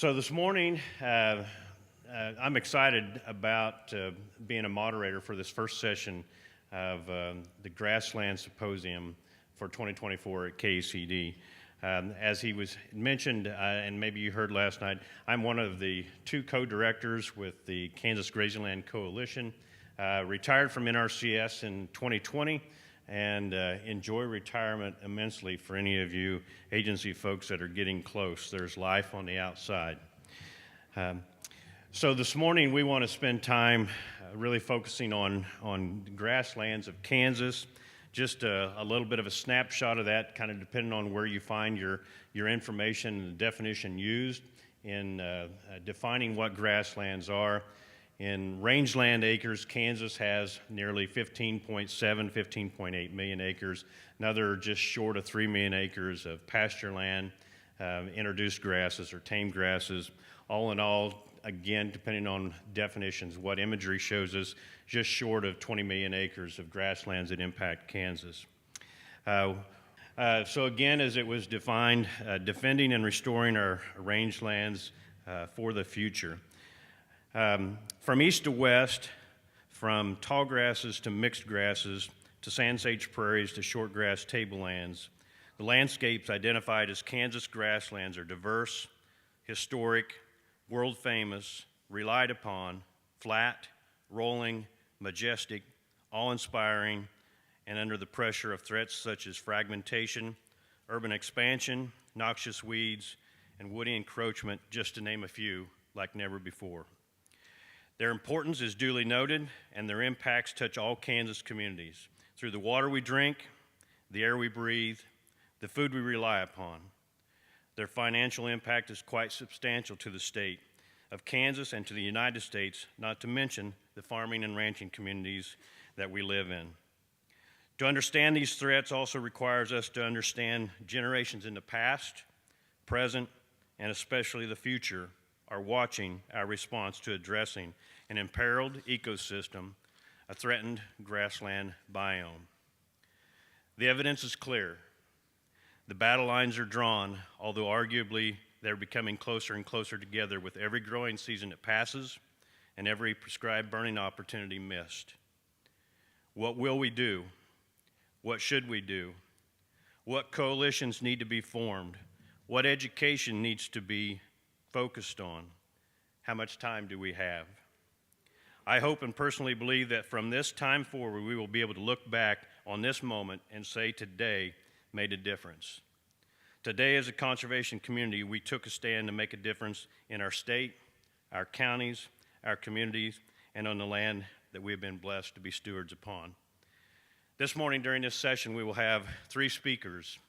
So this morning, I'm excited about being a moderator for this first session of the Grasslands Symposium for 2024 at KACD. As he was mentioned, and maybe you heard last night, I'm one of the two co-directors with the Kansas Rangelands Coalition, retired from NRCS in 2020, and enjoy retirement immensely for any of you agency folks that are getting close. There's life on the outside. So this morning we want to spend time really focusing on grasslands of Kansas, just a little bit of a snapshot of that, kind of depending on where you find your information and the definition used in defining what grasslands are. In rangeland acres, Kansas has nearly 15.8 million acres. Another just short of 3 million acres of pasture land, introduced grasses or tame grasses. All in all, again, depending on definitions, what imagery shows us, just short of 20 million acres of grasslands that impact Kansas. So again, as it was defined, defending and restoring our rangelands for the future. From east to west, from tall grasses to mixed grasses, to sand sage prairies to short grass tablelands, the landscapes identified as Kansas grasslands are diverse, historic, world famous, relied upon, flat, rolling, majestic, awe-inspiring, and under the pressure of threats such as fragmentation, urban expansion, noxious weeds, and woody encroachment, just to name a few, like never before. Their importance is duly noted, and their impacts touch all Kansas communities through the water we drink, the air we breathe, the food we rely upon. Their financial impact is quite substantial to the state of Kansas and to the United States, not to mention the farming and ranching communities that we live in. To understand these threats also requires us to understand generations in the past, present, and especially the future are watching our response to addressing an imperiled ecosystem, a threatened grassland biome. The evidence is clear. The battle lines are drawn, although arguably they're becoming closer and closer together with every growing season that passes and every prescribed burning opportunity missed. What will we do? What should we do? What coalitions need to be formed? What education needs to be focused on? How much time do we have? I hope and personally believe that from this time forward, we will be able to look back on this moment and say today made a difference. Today, as a conservation community, we took a stand to make a difference in our state, our counties, our communities, and on the land that we have been blessed to be stewards upon. This morning during this session, we will have three speakers.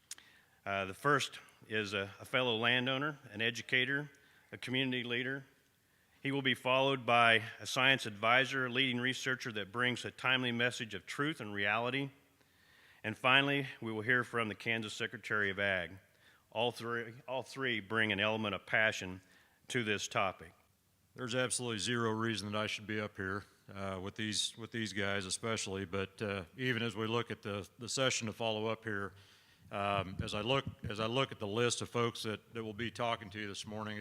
The first is a fellow landowner, an educator, a community leader. He will be followed by a science advisor, a leading researcher that brings a timely message of truth and reality. And finally, we will hear from the Kansas Secretary of Ag. All three bring an element of passion to this topic. There's absolutely zero reason that I should be up here with these guys especially, but even as we look at the session to follow up here, as I look at the list of folks that will be talking to you this morning,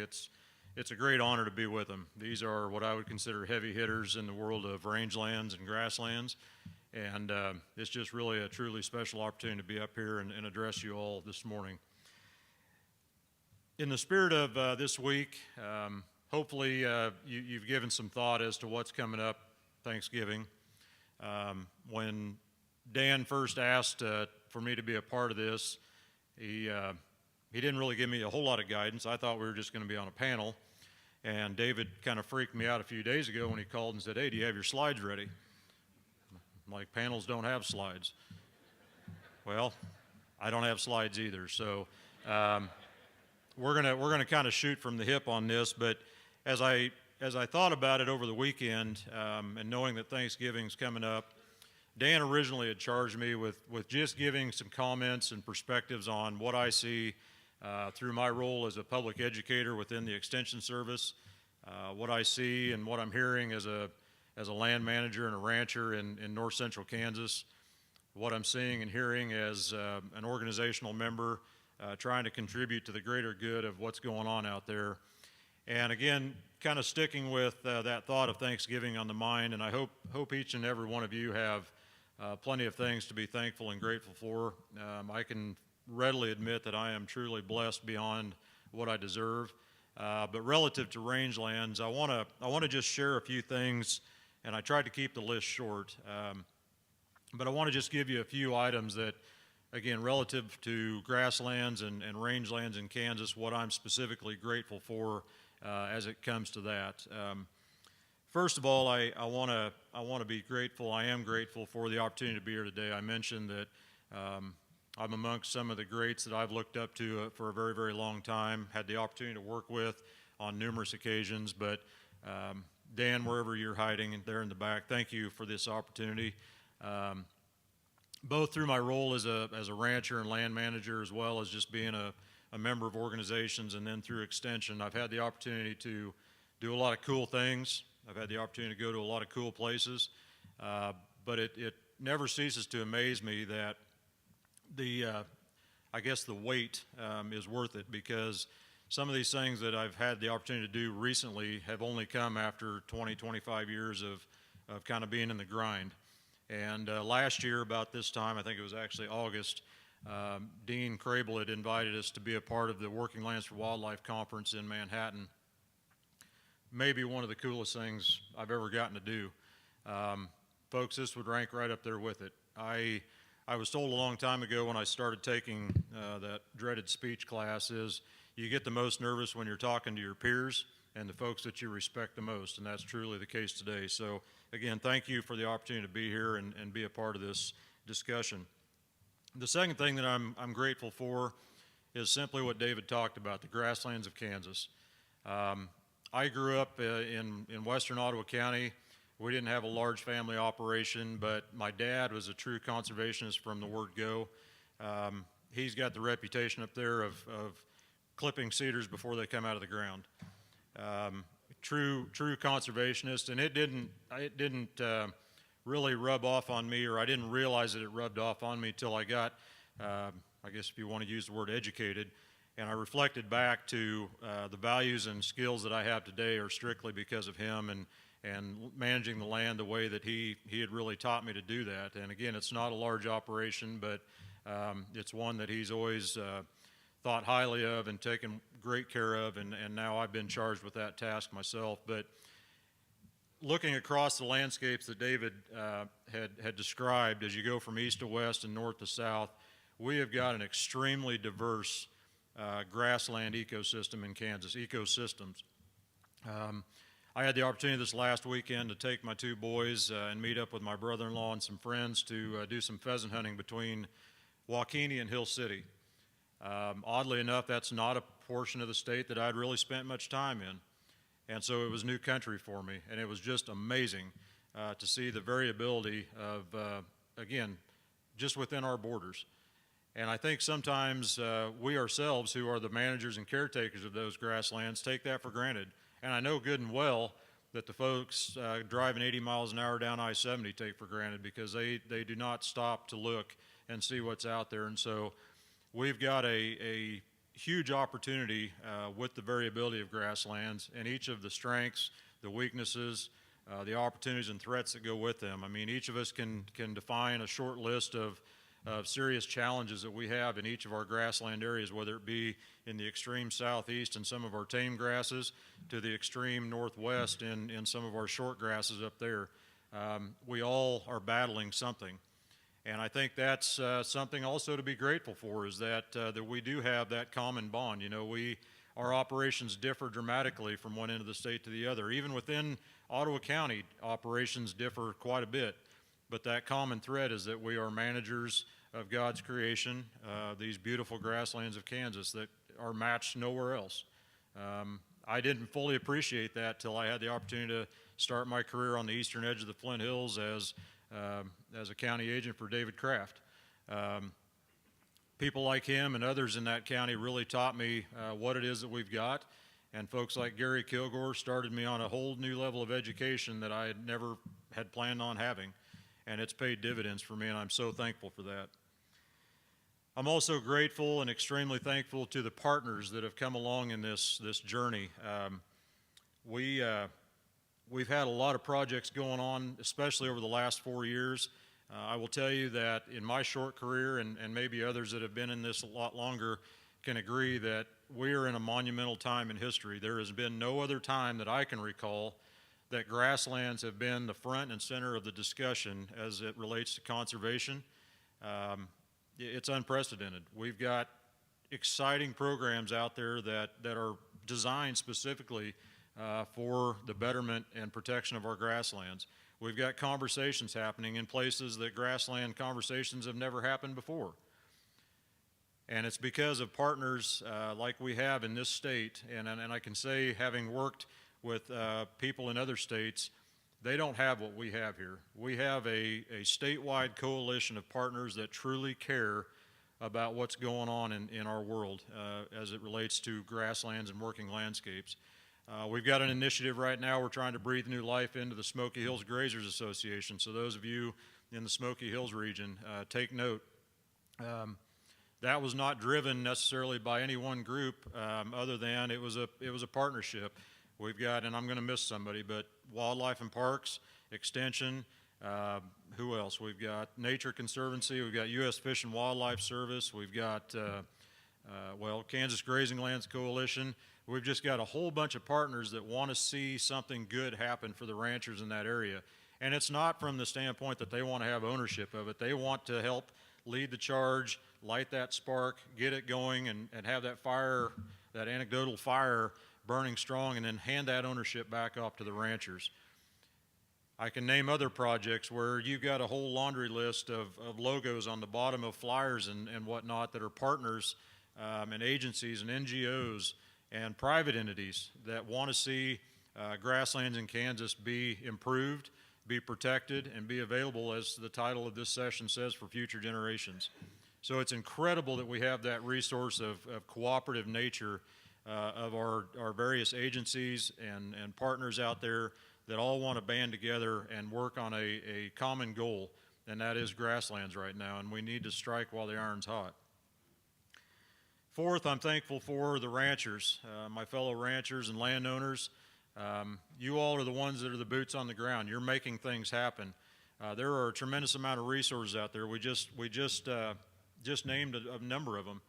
it's a great honor to be with them. These are what I would consider heavy hitters in the world of rangelands and grasslands, and it's just really a truly special opportunity to be up here and address you all this morning. In the spirit of this week, hopefully you've given some thought as to what's coming up Thanksgiving. When Dan first asked for me to be a part of this, he didn't really give me a whole lot of guidance. I thought we were just going to be on a panel, and David kind of freaked me out a few days ago when he called and said, "Hey, do you have your slides ready?" I'm like, panels don't have slides. Well, I don't have slides either, so we're gonna kind of shoot from the hip on this. But as I thought about it over the weekend, and knowing that Thanksgiving's coming up, Dan originally had charged me with just giving some comments and perspectives on what I see through my role as a public educator within the Extension Service, what I see and what I'm hearing as a land manager and a rancher in north central Kansas, what I'm seeing and hearing as an organizational member trying to contribute to the greater good of what's going on out there. And again, kind of sticking with that thought of Thanksgiving on the mind, and I hope each and every one of you have plenty of things to be thankful and grateful for. I can readily admit that I am truly blessed beyond what I deserve. But relative to Rangelands, I want to just share a few things, and I tried to keep the list short. But I want to just give you a few items that, again, relative to grasslands and rangelands in Kansas, what I'm specifically grateful for as it comes to that. First of all, I want to be grateful. I am grateful for the opportunity to be here today. I mentioned that I'm amongst some of the greats that I've looked up to for a very, very long time, had the opportunity to work with on numerous occasions. But Dan, wherever you're hiding there in the back, thank you for this opportunity. Both through my role as a rancher and land manager, as well as just being a member of organizations, and then through extension, I've had the opportunity to do a lot of cool things. I've had the opportunity to go to a lot of cool places, but it never ceases to amaze me that I guess the wait is worth it, because some of these things that I've had the opportunity to do recently have only come after 20, 25 years of kind of being in the grind. And last year, about this time, I think it was actually August, Dean Crable had invited us to be a part of the Working Lands for Wildlife Conference in Manhattan. Maybe one of the coolest things I've ever gotten to do. Folks, this would rank right up there with it. I was told a long time ago when I started taking that dreaded speech class is you get the most nervous when you're talking to your peers and the folks that you respect the most, and that's truly the case today. So again, thank you for the opportunity to be here and be a part of this discussion. The second thing that I'm grateful for is simply what David talked about, the grasslands of Kansas. I grew up in western Ottawa County. We didn't have a large family operation, but my dad was a true conservationist from the word go. He's got the reputation up there of clipping cedars before they come out of the ground. True conservationist, and it didn't really rub off on me, or I didn't realize that it rubbed off on me till I got, I guess if you want to use the word educated, and I reflected back to the values and skills that I have today are strictly because of him and managing the land the way that he had really taught me to do that. And again, it's not a large operation, but it's one that he's always thought highly of and taken great care of, and now I've been charged with that task myself. But looking across the landscapes that David had described, as you go from east to west and north to south, we have got an extremely diverse grassland ecosystem in Kansas, ecosystems. I had the opportunity this last weekend to take my two boys and meet up with my brother-in-law and some friends to do some pheasant hunting between Waukene and Hill City. Oddly enough, that's not a portion of the state that I'd really spent much time in. And so it was new country for me, and it was just amazing to see the variability of, again, just within our borders. And I think sometimes we ourselves, who are the managers and caretakers of those grasslands, take that for granted. And I know good and well that the folks driving 80 miles an hour down I-70 take for granted, because they do not stop to look and see what's out there. And so we've got a huge opportunity with the variability of grasslands and each of the strengths, the weaknesses, the opportunities and threats that go with them. I mean, each of us can define a short list of serious challenges that we have in each of our grassland areas, whether it be in the extreme southeast in some of our tame grasses to the extreme northwest in some of our short grasses up there. We all are battling something. And I think that's something also to be grateful for, is that we do have that common bond. You know, our operations differ dramatically from one end of the state to the other. Even within Ottawa County, operations differ quite a bit. But that common thread is that we are managers of God's creation, these beautiful grasslands of Kansas that are matched nowhere else. I didn't fully appreciate that till I had the opportunity to start my career on the eastern edge of the Flint Hills as a county agent for David Kraft. People like him and others in that county really taught me what it is that we've got, and folks like Gary Kilgore started me on a whole new level of education that I had never had planned on having, and it's paid dividends for me, and I'm so thankful for that. I'm also grateful and extremely thankful to the partners that have come along in this journey. We've had a lot of projects going on, especially over the last 4 years. I will tell you that in my short career, and maybe others that have been in this a lot longer can agree that we are in a monumental time in history. There has been no other time that I can recall that grasslands have been the front and center of the discussion as it relates to conservation. It's unprecedented. We've got exciting programs out there that are designed specifically for the betterment and protection of our grasslands. We've got conversations happening in places that grassland conversations have never happened before. And it's because of partners like we have in this state, and I can say, having worked with people in other states, they don't have what we have here. We have a statewide coalition of partners that truly care about what's going on in our world as it relates to grasslands and working landscapes. We've got an initiative right now. We're trying to breathe new life into the Smoky Hills Grazers Association. So those of you in the Smoky Hills region, take note. That was not driven necessarily by any one group, other than it was a partnership. We've got, and I'm going to miss somebody, but Wildlife and Parks, Extension, who else? We've got Nature Conservancy, we've got U.S. Fish and Wildlife Service, we've got, Kansas Grazing Lands Coalition. We've just got a whole bunch of partners that want to see something good happen for the ranchers in that area. And it's not from the standpoint that they want to have ownership of it. They want to help lead the charge, light that spark, get it going, and have that fire, that anecdotal fire burning strong, and then hand that ownership back off to the ranchers. I can name other projects where you've got a whole laundry list of logos on the bottom of flyers and whatnot that are partners and agencies and NGOs and private entities that want to see grasslands in Kansas be improved, be protected, and be available, as the title of this session says, for future generations. So it's incredible that we have that resource of cooperative nature of our various agencies and partners out there that all want to band together and work on a common goal, and that is grasslands right now, and we need to strike while the iron's hot. Fourth, I'm thankful for the ranchers, my fellow ranchers and landowners. You all are the ones that are the boots on the ground. You're making things happen. There are a tremendous amount of resources out there. We just named a number of them.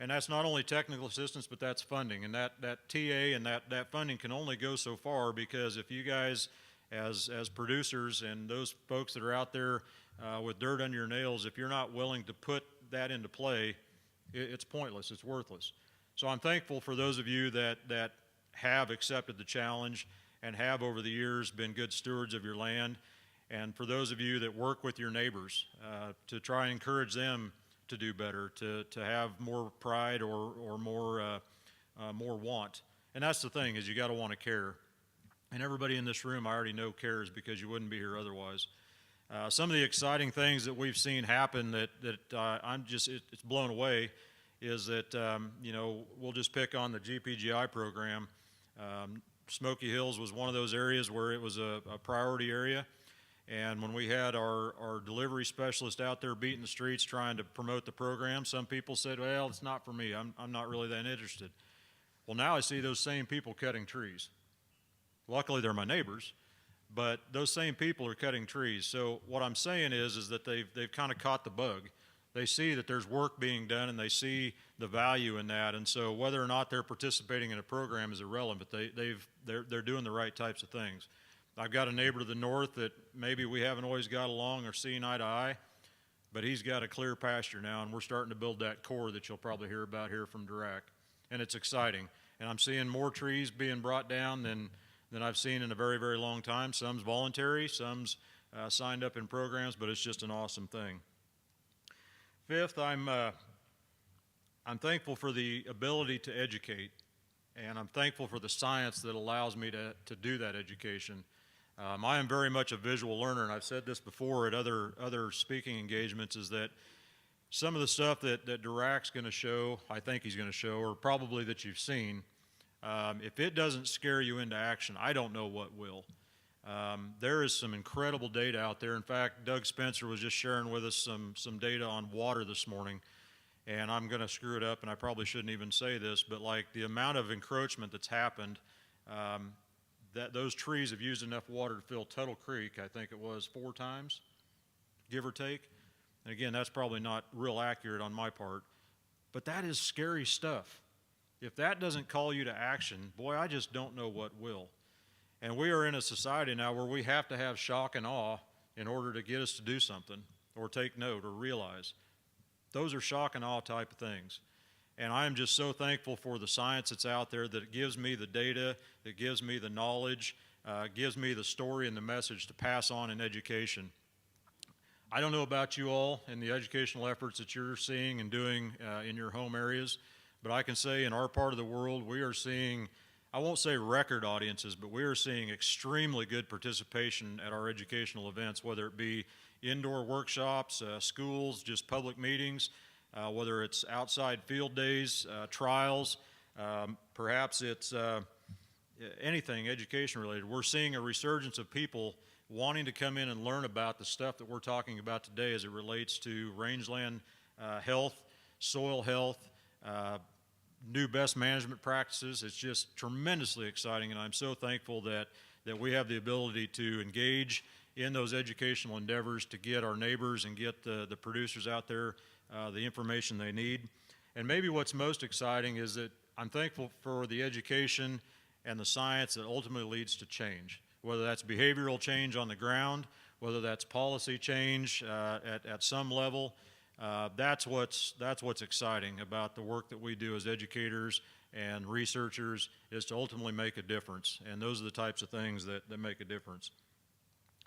And that's not only technical assistance, but that's funding. And that TA and that funding can only go so far, because if you guys, as producers and those folks that are out there with dirt under your nails, if you're not willing to put that into play, it's pointless, it's worthless. So I'm thankful for those of you that have accepted the challenge and have over the years been good stewards of your land, and for those of you that work with your neighbors to try and encourage them to do better, to have more pride or more want. And that's the thing, is you got to want to care. And everybody in this room I already know cares, because you wouldn't be here otherwise. Some of the exciting things that we've seen happen that it's blown away is that, we'll just pick on the GPGI program. Smoky Hills was one of those areas where it was a priority area. And when we had our delivery specialist out there beating the streets trying to promote the program, some people said, well, it's not for me. I'm not really that interested. Well, now I see those same people cutting trees. Luckily, they're my neighbors. But those same people are cutting trees. So what I'm saying is that they've kind of caught the bug. They see that there's work being done, and they see the value in that. And so whether or not they're participating in a program is irrelevant. They're doing the right types of things. I've got a neighbor to the north that maybe we haven't always got along or seen eye to eye, but he's got a clear pasture now, and we're starting to build that core that you'll probably hear about here from Dirac. And it's exciting. And I'm seeing more trees being brought down than I've seen in a very, very long time. Some's voluntary, some's signed up in programs, but it's just an awesome thing. Fifth, I'm thankful for the ability to educate, and I'm thankful for the science that allows me to do that education. I am very much a visual learner, and I've said this before at other speaking engagements, is that some of the stuff that Dirac's going to show, I think he's going to show, or probably that you've seen, if it doesn't scare you into action, I don't know what will. There is some incredible data out there. In fact, Doug Spencer was just sharing with us some data on water this morning, and I'm going to screw it up, and I probably shouldn't even say this, but like the amount of encroachment that's happened those trees have used enough water to fill Tuttle Creek, I think it was 4 times, give or take. And again, that's probably not real accurate on my part, but that is scary stuff. If that doesn't call you to action, boy, I just don't know what will. And we are in a society now where we have to have shock and awe in order to get us to do something or take note or realize. Those are shock and awe type of things. And I am just so thankful for the science that's out there, that it gives me the data, that gives me the knowledge, gives me the story and the message to pass on in education. I don't know about you all and the educational efforts that you're seeing and doing in your home areas, but I can say in our part of the world, we are seeing, I won't say record audiences, but we are seeing extremely good participation at our educational events, whether it be indoor workshops, schools, just public meetings, whether it's outside field days, trials, perhaps it's anything education related. We're seeing a resurgence of people wanting to come in and learn about the stuff that we're talking about today as it relates to rangeland health, soil health, new best management practices. It's just tremendously exciting, and I'm so thankful that we have the ability to engage in those educational endeavors to get our neighbors and get the producers out there the information they need. And maybe what's most exciting is that I'm thankful for the education and the science that ultimately leads to change, whether that's behavioral change on the ground, whether that's policy change at some level. That's what's exciting about the work that we do as educators and researchers, is to ultimately make a difference. And those are the types of things that make a difference.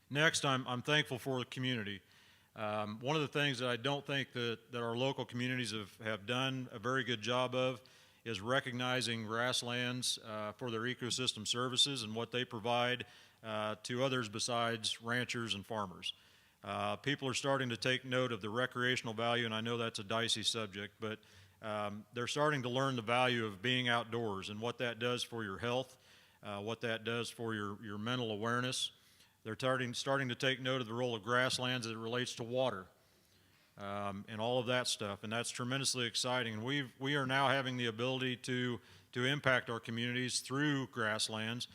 Next, I'm thankful for the community. One of the things that I don't think that our local communities have done a very good job of is recognizing grasslands for their ecosystem services and what they provide to others besides ranchers and farmers. People are starting to take note of the recreational value, and I know that's a dicey subject, but they're starting to learn the value of being outdoors and what that does for your health, what that does for your mental awareness. They're starting to take note of the role of grasslands as it relates to water and all of that stuff, and that's tremendously exciting. And we are now having the ability to impact our communities through grasslands.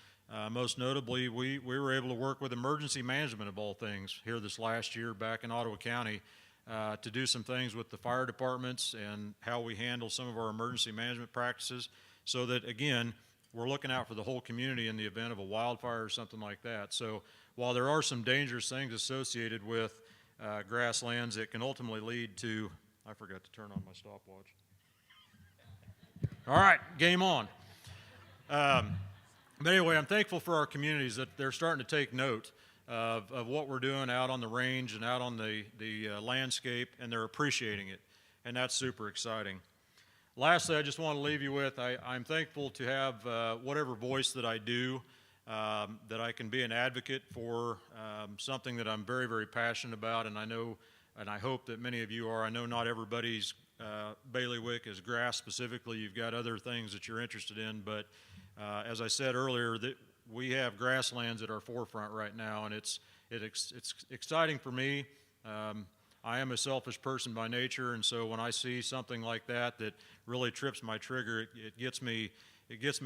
Most notably, we were able to work with emergency management of all things here this last year back in Ottawa County to do some things with the fire departments and how we handle some of our emergency management practices, so that, again, we're looking out for the whole community in the event of a wildfire or something like that. So while there are some dangerous things associated with grasslands, it can ultimately lead to, I forgot to turn on my stopwatch. All right, game on. But anyway, I'm thankful for our communities that they're starting to take note of what we're doing out on the range and out on the landscape, and they're appreciating it, and that's super exciting. Lastly, I just want to leave you with, I'm thankful to have whatever voice that I do, that I can be an advocate for something that I'm very, very passionate about, and I know, and I hope that many of you are. I know not everybody's bailiwick is grass specifically. You've got other things that you're interested in, but as I said earlier, that we have grasslands at our forefront right now, and it's exciting for me. I am a selfish person by nature, and so when I see something like that really trips my trigger, it gets me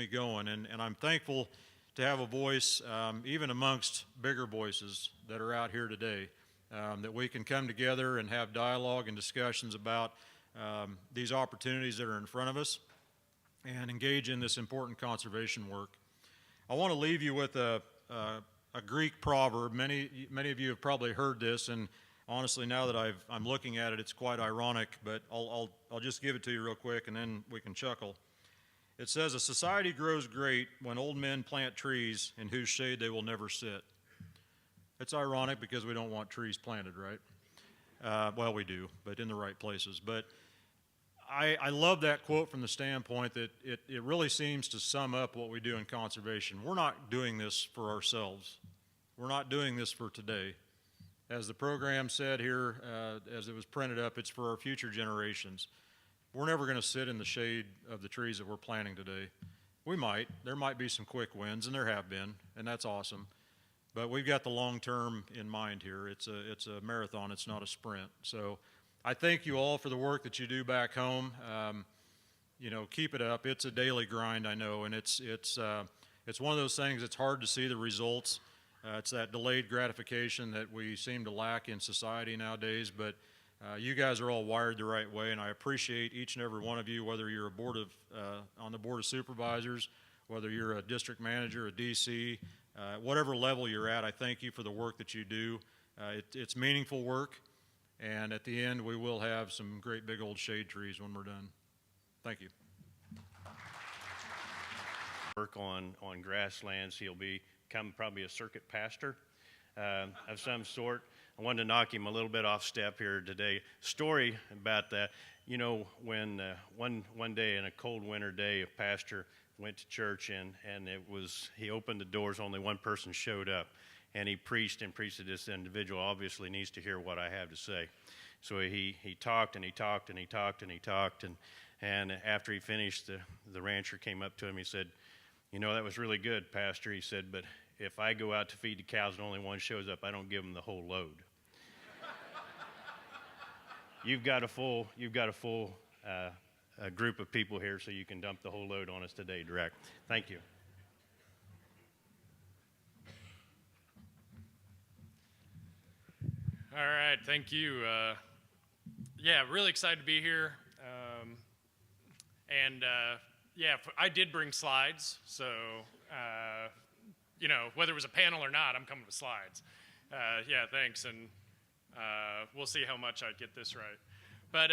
going, and I'm thankful to have a voice, even amongst bigger voices that are out here today, that we can come together and have dialogue and discussions about these opportunities that are in front of us and engage in this important conservation work. I want to leave you with a Greek proverb. Many of you have probably heard this, and honestly, now that I'm looking at it, it's quite ironic, but I'll just give it to you real quick, and then we can chuckle. It says, "A society grows great when old men plant trees in whose shade they will never sit." It's ironic because we don't want trees planted, right? Well, we do, but in the right places. But I love that quote from the standpoint that it really seems to sum up what we do in conservation. We're not doing this for ourselves. We're not doing this for today. As the program said here, as it was printed up, it's for our future generations. We're never going to sit in the shade of the trees that we're planting today. We might. There might be some quick wins, and there have been, and that's awesome. But we've got the long term in mind here. It's a marathon. It's not a sprint. So I thank you all for the work that you do back home. Keep it up. It's a daily grind, I know, and it's it's one of those things, it's hard to see the results. It's that delayed gratification that we seem to lack in society nowadays, but you guys are all wired the right way, and I appreciate each and every one of you, whether you're on the Board of Supervisors, whether you're a district manager, a DC, whatever level you're at. I thank you for the work that you do. It's meaningful work, and at the end we will have some great big old shade trees when we're done. Thank you. Work on grasslands. He'll become probably a circuit pastor of some sort. I wanted to knock him a little bit off step here today. Story about that. You know, when one day in a cold winter day, a pastor went to church and he opened the doors. Only one person showed up, and he preached to this individual. Obviously needs to hear what I have to say. So he talked and he talked and he talked and he talked, and after he finished, the rancher came up to him. He said, "You know, that was really good, Pastor." He said, "But if I go out to feed the cows and only one shows up, I don't give them the whole load." You've got a full a group of people here, so you can dump the whole load on us today, direct. Thank you. All right, thank you. Yeah, really excited to be here. Yeah, I did bring slides, so you know, whether it was a panel or not, I'm coming with slides. Yeah, thanks, and we'll see how much I get this right. But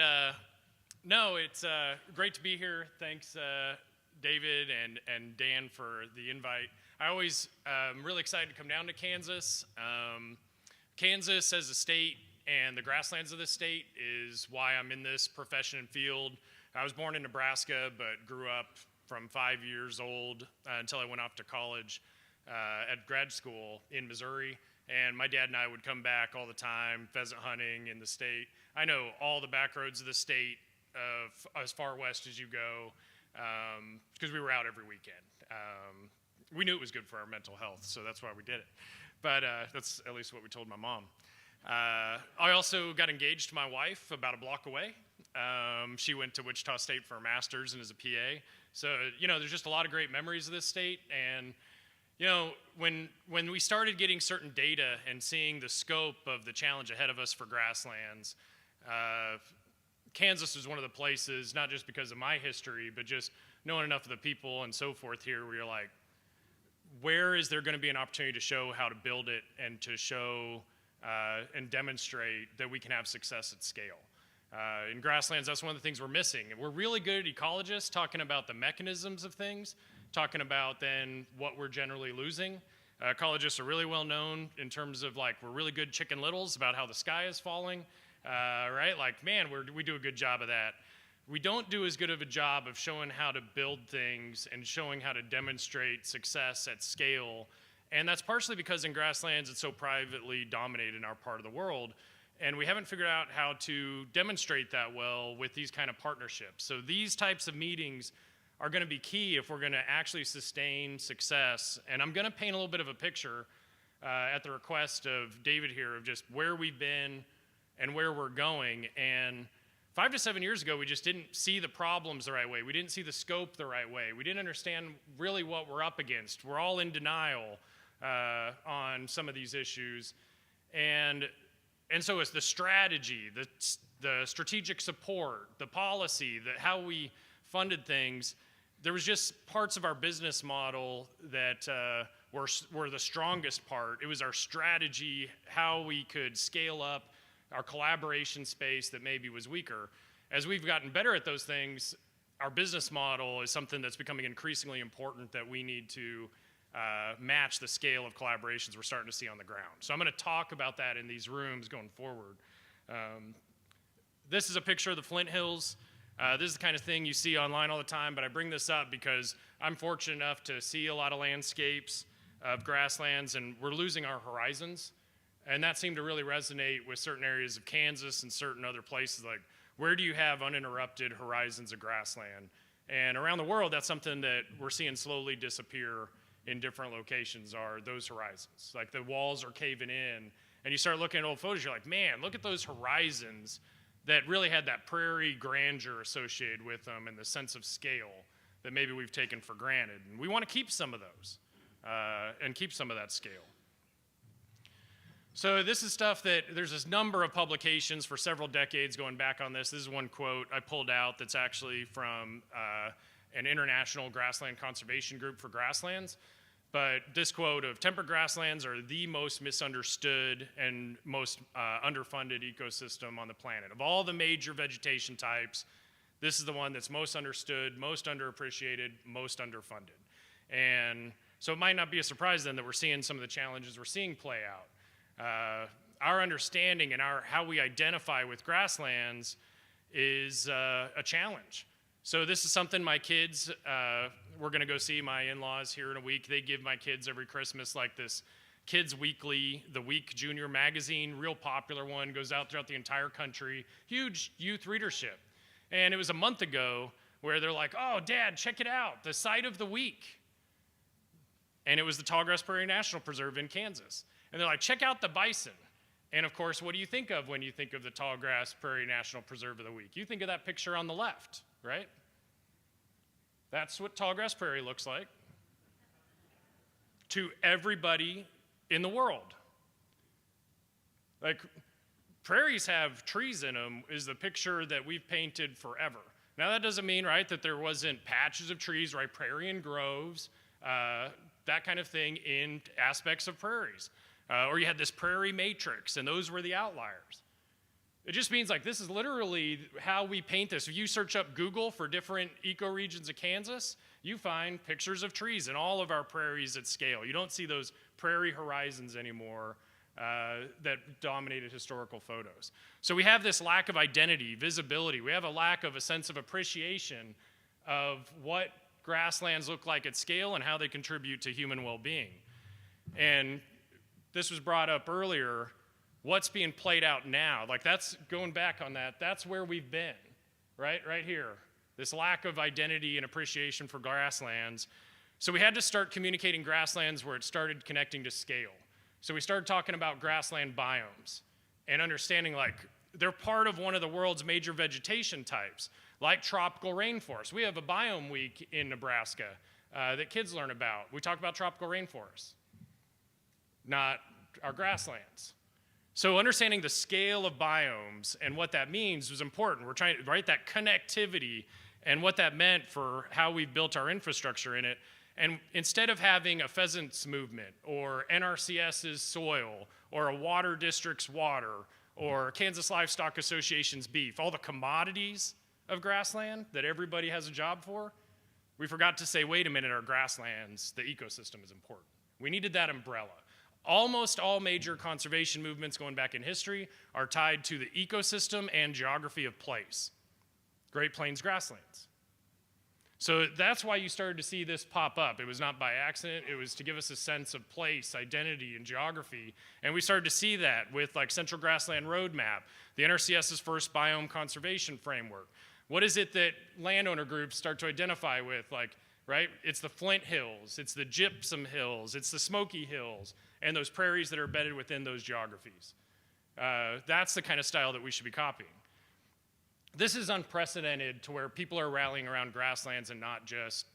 no, it's great to be here. Thanks, David and Dan, for the invite. I always really excited to come down to Kansas. Kansas as a state and the grasslands of the state is why I'm in this profession and field. I was born in Nebraska, but grew up from 5 years old until I went off to college at grad school in Missouri. And my dad and I would come back all the time, pheasant hunting in the state. I know all the back roads of the state, as far west as you go, because we were out every weekend. We knew it was good for our mental health, so that's why we did it. But that's at least what we told my mom. I also got engaged to my wife about a block away. She went to Wichita State for her master's and is a PA. So, you know, there's just a lot of great memories of this state. And, you know, when we started getting certain data and seeing the scope of the challenge ahead of us for grasslands, Kansas was one of the places, not just because of my history, but just knowing enough of the people and so forth here, where you're like, where is there going to be an opportunity to show how to build it and to show and demonstrate that we can have success at scale? In grasslands, that's one of the things we're missing. We're really good ecologists talking about the mechanisms of things, talking about then what we're generally losing. Ecologists are really well known in terms of, like, we're really good Chicken Littles about how the sky is falling, right? Like, man, we do a good job of that. We don't do as good of a job of showing how to build things and showing how to demonstrate success at scale. And that's partially because in grasslands, it's so privately dominated in our part of the world. And we haven't figured out how to demonstrate that well with these kind of partnerships. So these types of meetings are going to be key if we're going to actually sustain success. And I'm going to paint a little bit of a picture at the request of David here of just where we've been and where we're going. And 5 to 7 years ago, we just didn't see the problems the right way. We didn't see the scope the right way. We didn't understand really what we're up against. We're all in denial on some of these issues. And so it's the strategy, the strategic support, the policy, how we funded things. There was just parts of our business model that were the strongest part. It was our strategy, how we could scale up our collaboration space that maybe was weaker. As we've gotten better at those things, our business model is something that's becoming increasingly important that we need to match the scale of collaborations we're starting to see on the ground. So I'm going to talk about that in these rooms going forward. This is a picture of the Flint Hills. This is the kind of thing you see online all the time, but I bring this up because I'm fortunate enough to see a lot of landscapes of grasslands, and we're losing our horizons. And that seemed to really resonate with certain areas of Kansas and certain other places. Like, where do you have uninterrupted horizons of grassland? And around the world, that's something that we're seeing slowly disappear in different locations, are those horizons. Like, the walls are caving in, and you start looking at old photos, you're like, man, look at those horizons that really had that prairie grandeur associated with them and the sense of scale that maybe we've taken for granted. And we want to keep some of those. and keep some of that scale. So this is stuff that there's this number of publications for several decades going back on this. This is one quote I pulled out that's actually from an international grassland conservation group for grasslands. But this quote of temperate grasslands are the most misunderstood and most underfunded ecosystem on the planet. Of all the major vegetation types, this is the one that's most understood, most underappreciated, most underfunded. And so it might not be a surprise then that we're seeing some of the challenges we're seeing play out. Our understanding and how we identify with grasslands is a challenge. So this is something my kids, we're gonna go see my in-laws here in a week. They give my kids every Christmas like this Kids Weekly, the Week Junior magazine, real popular one, goes out throughout the entire country, huge youth readership. And it was a month ago where they're like, oh, Dad, check it out, the site of the week. And it was the Tallgrass Prairie National Preserve in Kansas. And they're like, check out the bison. And of course, what do you think of when you think of the Tallgrass Prairie National Preserve of the week? You think of that picture on the left, right? That's what Tallgrass Prairie looks like to everybody in the world. Like, prairies have trees in them is the picture that we've painted forever. Now, that doesn't mean, right, that there wasn't patches of trees, right, prairie groves, that kind of thing in aspects of prairies. Or you had this prairie matrix, and those were the outliers. It just means like this is literally how we paint this. If you search up Google for different ecoregions of Kansas, you find pictures of trees in all of our prairies at scale. You don't see those prairie horizons anymore that dominated historical photos. So we have this lack of identity, visibility. We have a lack of a sense of appreciation of what grasslands look like at scale and how they contribute to human well-being. And this was brought up earlier, what's being played out now. Like that's, going back on that, that's where we've been, right here. This lack of identity and appreciation for grasslands. So we had to start communicating grasslands where it started connecting to scale. So we started talking about grassland biomes and understanding like they're part of one of the world's major vegetation types, like tropical rainforests. We have a biome week in Nebraska that kids learn about. We talk about tropical rainforests, not our grasslands. So understanding the scale of biomes and what that means was important. We're trying to, right, that connectivity and what that meant for how we've built our infrastructure in it. And instead of having a pheasants movement or NRCS's soil or a water district's water or Kansas Livestock Association's beef, all the commodities of grassland that everybody has a job for, we forgot to say, wait a minute, our grasslands, the ecosystem is important. We needed that umbrella. Almost all major conservation movements going back in history are tied to the ecosystem and geography of place. Great Plains grasslands. So that's why you started to see this pop up. It was not by accident. It was to give us a sense of place, identity, and geography. And we started to see that with like Central Grassland Roadmap, the NRCS's first biome conservation framework. What is it that landowner groups start to identify with? Like, right? It's the Flint Hills, it's the Gypsum Hills, it's the Smoky Hills, and those prairies that are embedded within those geographies. That's the kind of style that we should be copying. This is unprecedented to where people are rallying around grasslands and not just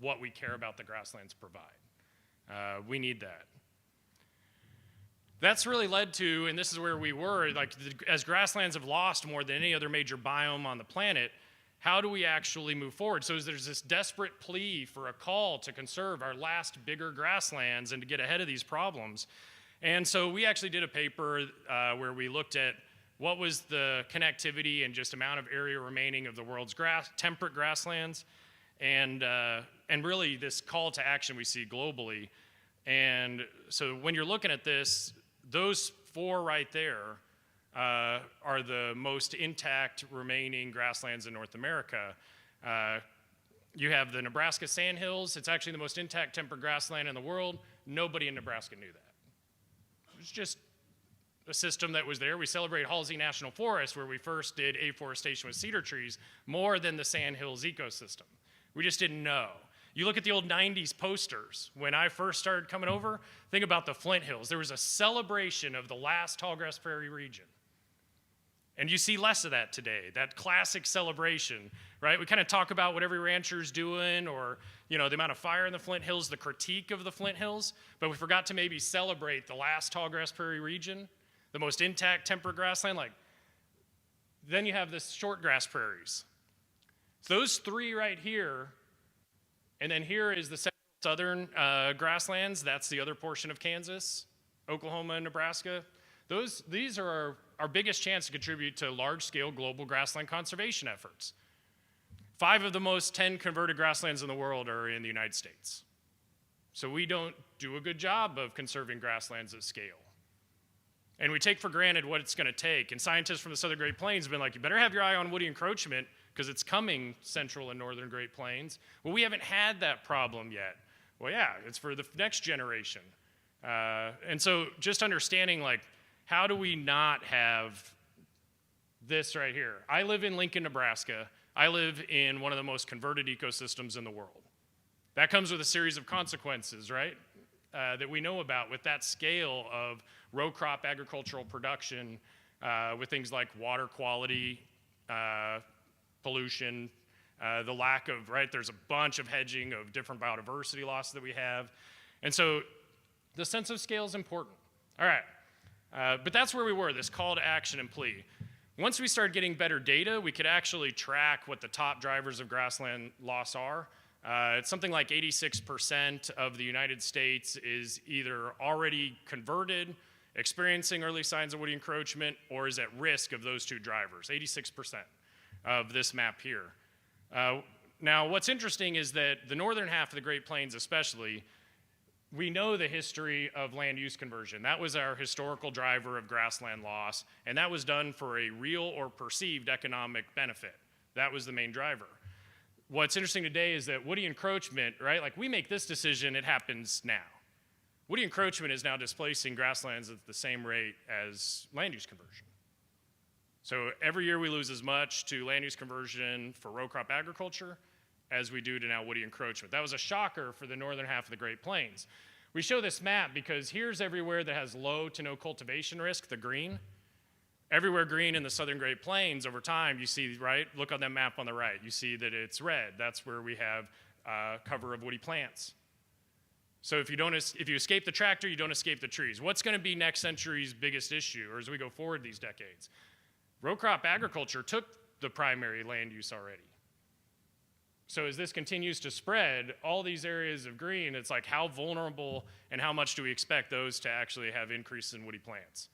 what we care about the grasslands provide. We need that. That's really led to, and this is where we were, like as grasslands have lost more than any other major biome on the planet, how do we actually move forward? So there's this desperate plea for a call to conserve our last bigger grasslands and to get ahead of these problems. And so we actually did a paper where we looked at what was the connectivity and just amount of area remaining of the world's temperate grasslands, and really this call to action we see globally. And so when you're looking at this, those four right there are the most intact remaining grasslands in North America. You have the Nebraska Sandhills. It's actually the most intact temperate grassland in the world. Nobody in Nebraska knew that. It was just a system that was there. We celebrate Halsey National Forest, where we first did afforestation with cedar trees, more than the Sandhills ecosystem. We just didn't know. You look at the old 90s posters. When I first started coming over, think about the Flint Hills. There was a celebration of the last tallgrass prairie region. And you see less of that today, that classic celebration, right? We kind of talk about what every rancher's doing, or, you know, the amount of fire in the Flint Hills, the critique of the Flint Hills, but we forgot to maybe celebrate the last tallgrass prairie region, the most intact temperate grassland. Like, then you have the short grass prairies. So those three right here, and then here is the southern grasslands. That's the other portion of Kansas, Oklahoma, and Nebraska. These are our biggest chance to contribute to large-scale global grassland conservation efforts. 5 of the most 10 converted grasslands in the world are in the United States. So we don't do a good job of conserving grasslands at scale. And we take for granted what it's going to take. And scientists from the Southern Great Plains have been like, you better have your eye on woody encroachment because it's coming central and northern Great Plains. Well, we haven't had that problem yet. Well, yeah, it's for the next generation. And so just understanding, like, how do we not have this right here? I live in Lincoln, Nebraska. I live in one of the most converted ecosystems in the world. That comes with a series of consequences, right? That we know about with that scale of row crop agricultural production, with things like water quality, pollution, the lack of, right, there's a bunch of hedging of different biodiversity loss that we have. And so the sense of scale is important. All right. But that's where we were, this call to action and plea. Once we started getting better data, we could actually track what the top drivers of grassland loss are. It's something like 86% of the United States is either already converted, experiencing early signs of woody encroachment, or is at risk of those two drivers, 86% of this map here. Now, what's interesting is that the northern half of the Great Plains especially, we know the history of land use conversion. That was our historical driver of grassland loss, and that was done for a real or perceived economic benefit. That was the main driver. What's interesting today is that woody encroachment, right, like we make this decision, it happens now. Woody encroachment is now displacing grasslands at the same rate as land use conversion. So every year we lose as much to land use conversion for row crop agriculture as we do to now woody encroachment. That was a shocker for the northern half of the Great Plains. We show this map because here's everywhere that has low to no cultivation risk, the green. Everywhere green in the southern Great Plains over time, you see, right? Look on that map on the right. You see that it's red. That's where we have cover of woody plants. So if you escape the tractor, you don't escape the trees. What's going to be next century's biggest issue, or as we go forward these decades? Row crop agriculture took the primary land use already. So as this continues to spread, all these areas of green, it's like how vulnerable and how much do we expect those to actually have increase in woody plants?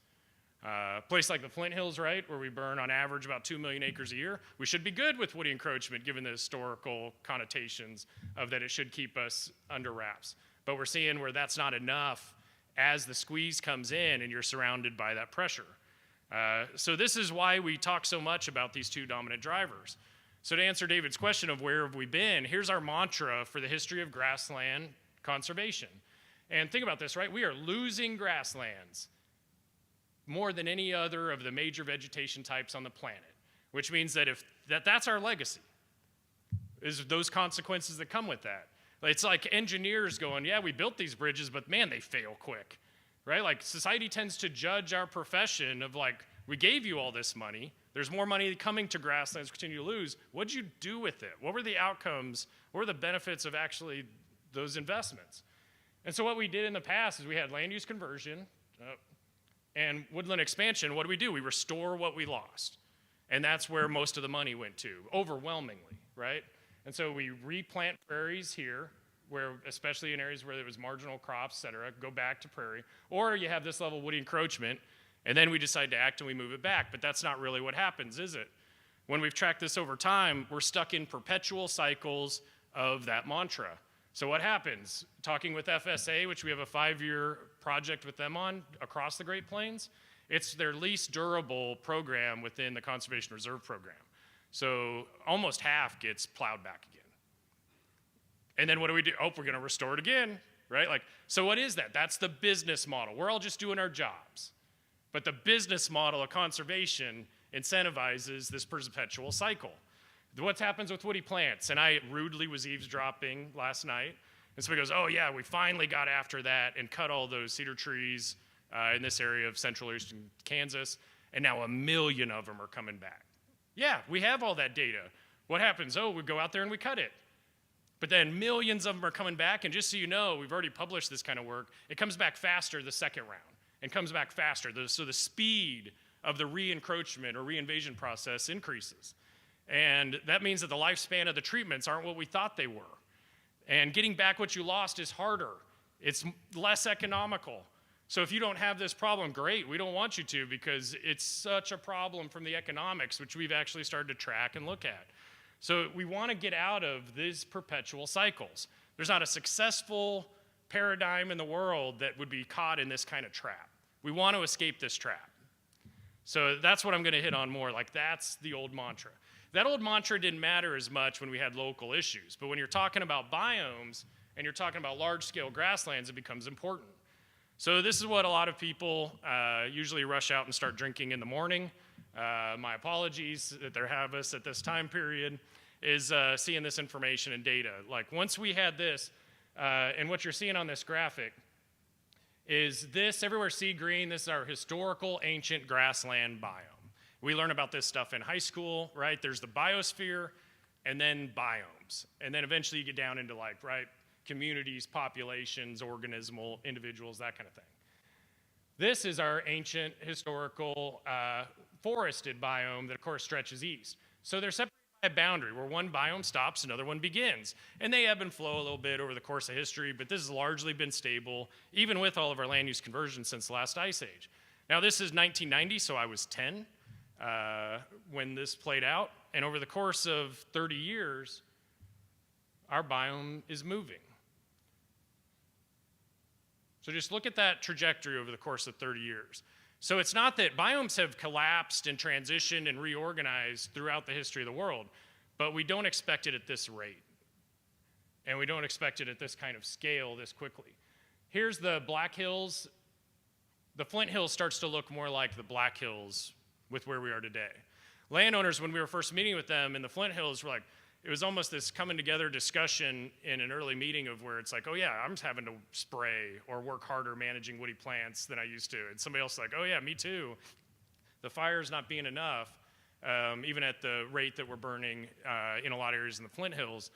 A place like the Flint Hills, right, where we burn on average about 2 million acres a year, we should be good with woody encroachment given the historical connotations of that it should keep us under wraps. But we're seeing where that's not enough as the squeeze comes in and you're surrounded by that pressure. So this is why we talk so much about these two dominant drivers. So to answer David's question of where have we been, here's our mantra for the history of grassland conservation. And think about this, right? We are losing grasslands more than any other of the major vegetation types on the planet, which means that that's our legacy, is those consequences that come with that. It's like engineers going, yeah, we built these bridges, but man, they fail quick, right? Like society tends to judge our profession of like, we gave you all this money, there's more money coming to grasslands, continue to lose. What'd you do with it? What were the outcomes? What were the benefits of actually those investments? And so what we did in the past is we had land use conversion and woodland expansion. What do? We restore what we lost. And that's where most of the money went to, overwhelmingly, right? And so we replant prairies here, where especially in areas where there was marginal crops, et cetera, go back to prairie. Or you have this level of woody encroachment, and then we decide to act and we move it back. But that's not really what happens, is it? When we've tracked this over time, we're stuck in perpetual cycles of that mantra. So what happens? Talking with FSA, which we have a 5-year project with them on across the Great Plains, it's their least durable program within the Conservation Reserve Program. So almost half gets plowed back again. And then what do? Oh, we're going to restore it again, right? Like, so what is that? That's the business model. We're all just doing our jobs. But the business model of conservation incentivizes this perpetual cycle. What happens with woody plants? And I rudely was eavesdropping last night. And somebody goes, oh yeah, we finally got after that and cut all those cedar trees in this area of central eastern Kansas. and now 1 million of them are coming back. Yeah, we have all that data. What happens? Oh, we go out there and we cut it. But then millions of them are coming back, and just so you know, we've already published this kind of work. It comes back faster the second round, and comes back faster. So the speed of the re-encroachment or re-invasion process increases. And that means that the lifespan of the treatments aren't what we thought they were. And getting back what you lost is harder. It's less economical. So if you don't have this problem, great, we don't want you to, because it's such a problem from the economics, which we've actually started to track and look at. So we want to get out of these perpetual cycles. There's not a successful paradigm in the world that would be caught in this kind of trap. We want to escape this trap. So that's what I'm going to hit on more. Like, that's the old mantra. That old mantra didn't matter as much when we had local issues. But when you're talking about biomes and you're talking about large-scale grasslands, it becomes important. So this is what a lot of people usually rush out and start drinking in the morning. My apologies that they have us at this time period, is seeing this information and data. Like, once we had this, and what you're seeing on this graphic is this, everywhere sea green, this is our historical ancient grassland biome. We learn about this stuff in high school, right? There's the biosphere, and then biomes. And then eventually you get down into, like, right, communities, populations, organismal, individuals, that kind of thing. This is our ancient historical forested biome that, of course, stretches east. So they're separated by a boundary where one biome stops, another one begins. And they ebb and flow a little bit over the course of history, but this has largely been stable, even with all of our land use conversions since the last ice age. Now, this is 1990, so I was 10 when this played out. And over the course of 30 years, our biome is moving. So just look at that trajectory over the course of 30 years. So it's not that biomes have collapsed and transitioned and reorganized throughout the history of the world, but we don't expect it at this rate. And we don't expect it at this kind of scale this quickly. Here's the Black Hills. The Flint Hills starts to look more like the Black Hills with where we are today. Landowners, when we were first meeting with them in the Flint Hills, were like, it was almost this coming together discussion in an early meeting of where it's like, oh yeah, I'm just having to spray or work harder managing woody plants than I used to. And somebody else is like, oh yeah, me too. The fire's not being enough, even at the rate that we're burning in a lot of areas in the Flint Hills.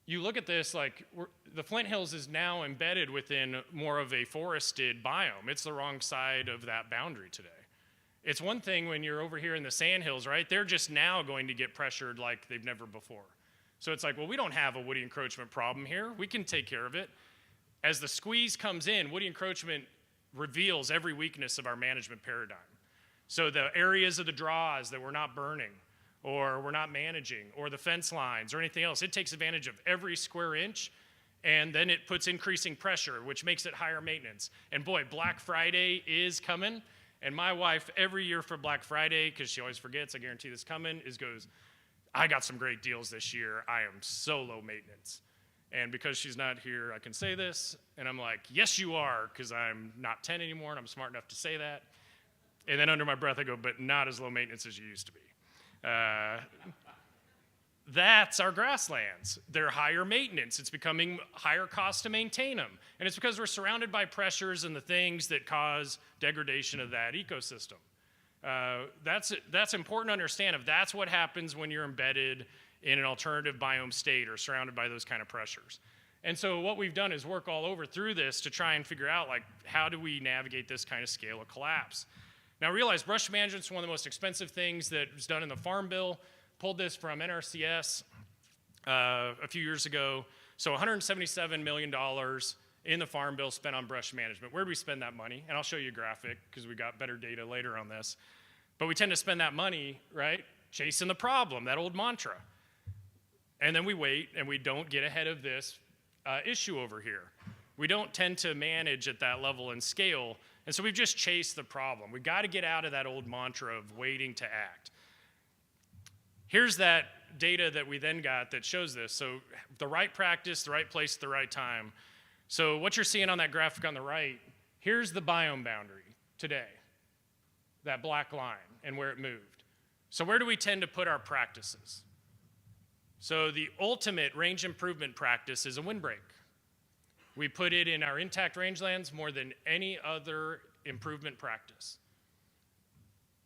You look at this, like, the Flint Hills is now embedded within more of a forested biome. It's the wrong side of that boundary today. It's one thing when you're over here in the sand hills, right? They're just now going to get pressured like they've never before. So it's like, well, we don't have a woody encroachment problem here. We can take care of it. As the squeeze comes in, woody encroachment reveals every weakness of our management paradigm. So the areas of the draws that we're not burning or we're not managing or the fence lines or anything else, it takes advantage of every square inch, and then it puts increasing pressure, which makes it higher maintenance. And boy, Black Friday is coming. And my wife, every year for Black Friday, because she always forgets, I guarantee this coming, goes, I got some great deals this year. I am so low maintenance. And because she's not here, I can say this. And I'm like, yes, you are, because I'm not 10 anymore, and I'm smart enough to say that. And then under my breath, I go, but not as low maintenance as you used to be. That's our grasslands. They're higher maintenance. It's becoming higher cost to maintain them. And it's because we're surrounded by pressures and the things that cause degradation of that ecosystem. That's important to understand. If that's what happens when you're embedded in an alternative biome state or surrounded by those kind of pressures. And so what we've done is work all over through this to try and figure out, like, how do we navigate this kind of scale of collapse? Now realize brush management is one of the most expensive things that was done in the Farm Bill. Pulled this from NRCS a few years ago. So $177 million in the Farm Bill spent on brush management. Where do we spend that money? And I'll show you a graphic because we got better data later on this. But we tend to spend that money, right, chasing the problem, that old mantra. And then we wait and we don't get ahead of this issue over here. We don't tend to manage at that level and scale. And so we've just chased the problem. We've got to get out of that old mantra of waiting to act. Here's that data that we then got that shows this. So the right practice, the right place at the right time. So what you're seeing on that graphic on the right, here's the biome boundary today, that black line and where it moved. So where do we tend to put our practices? So the ultimate range improvement practice is a windbreak. We put it in our intact rangelands more than any other improvement practice.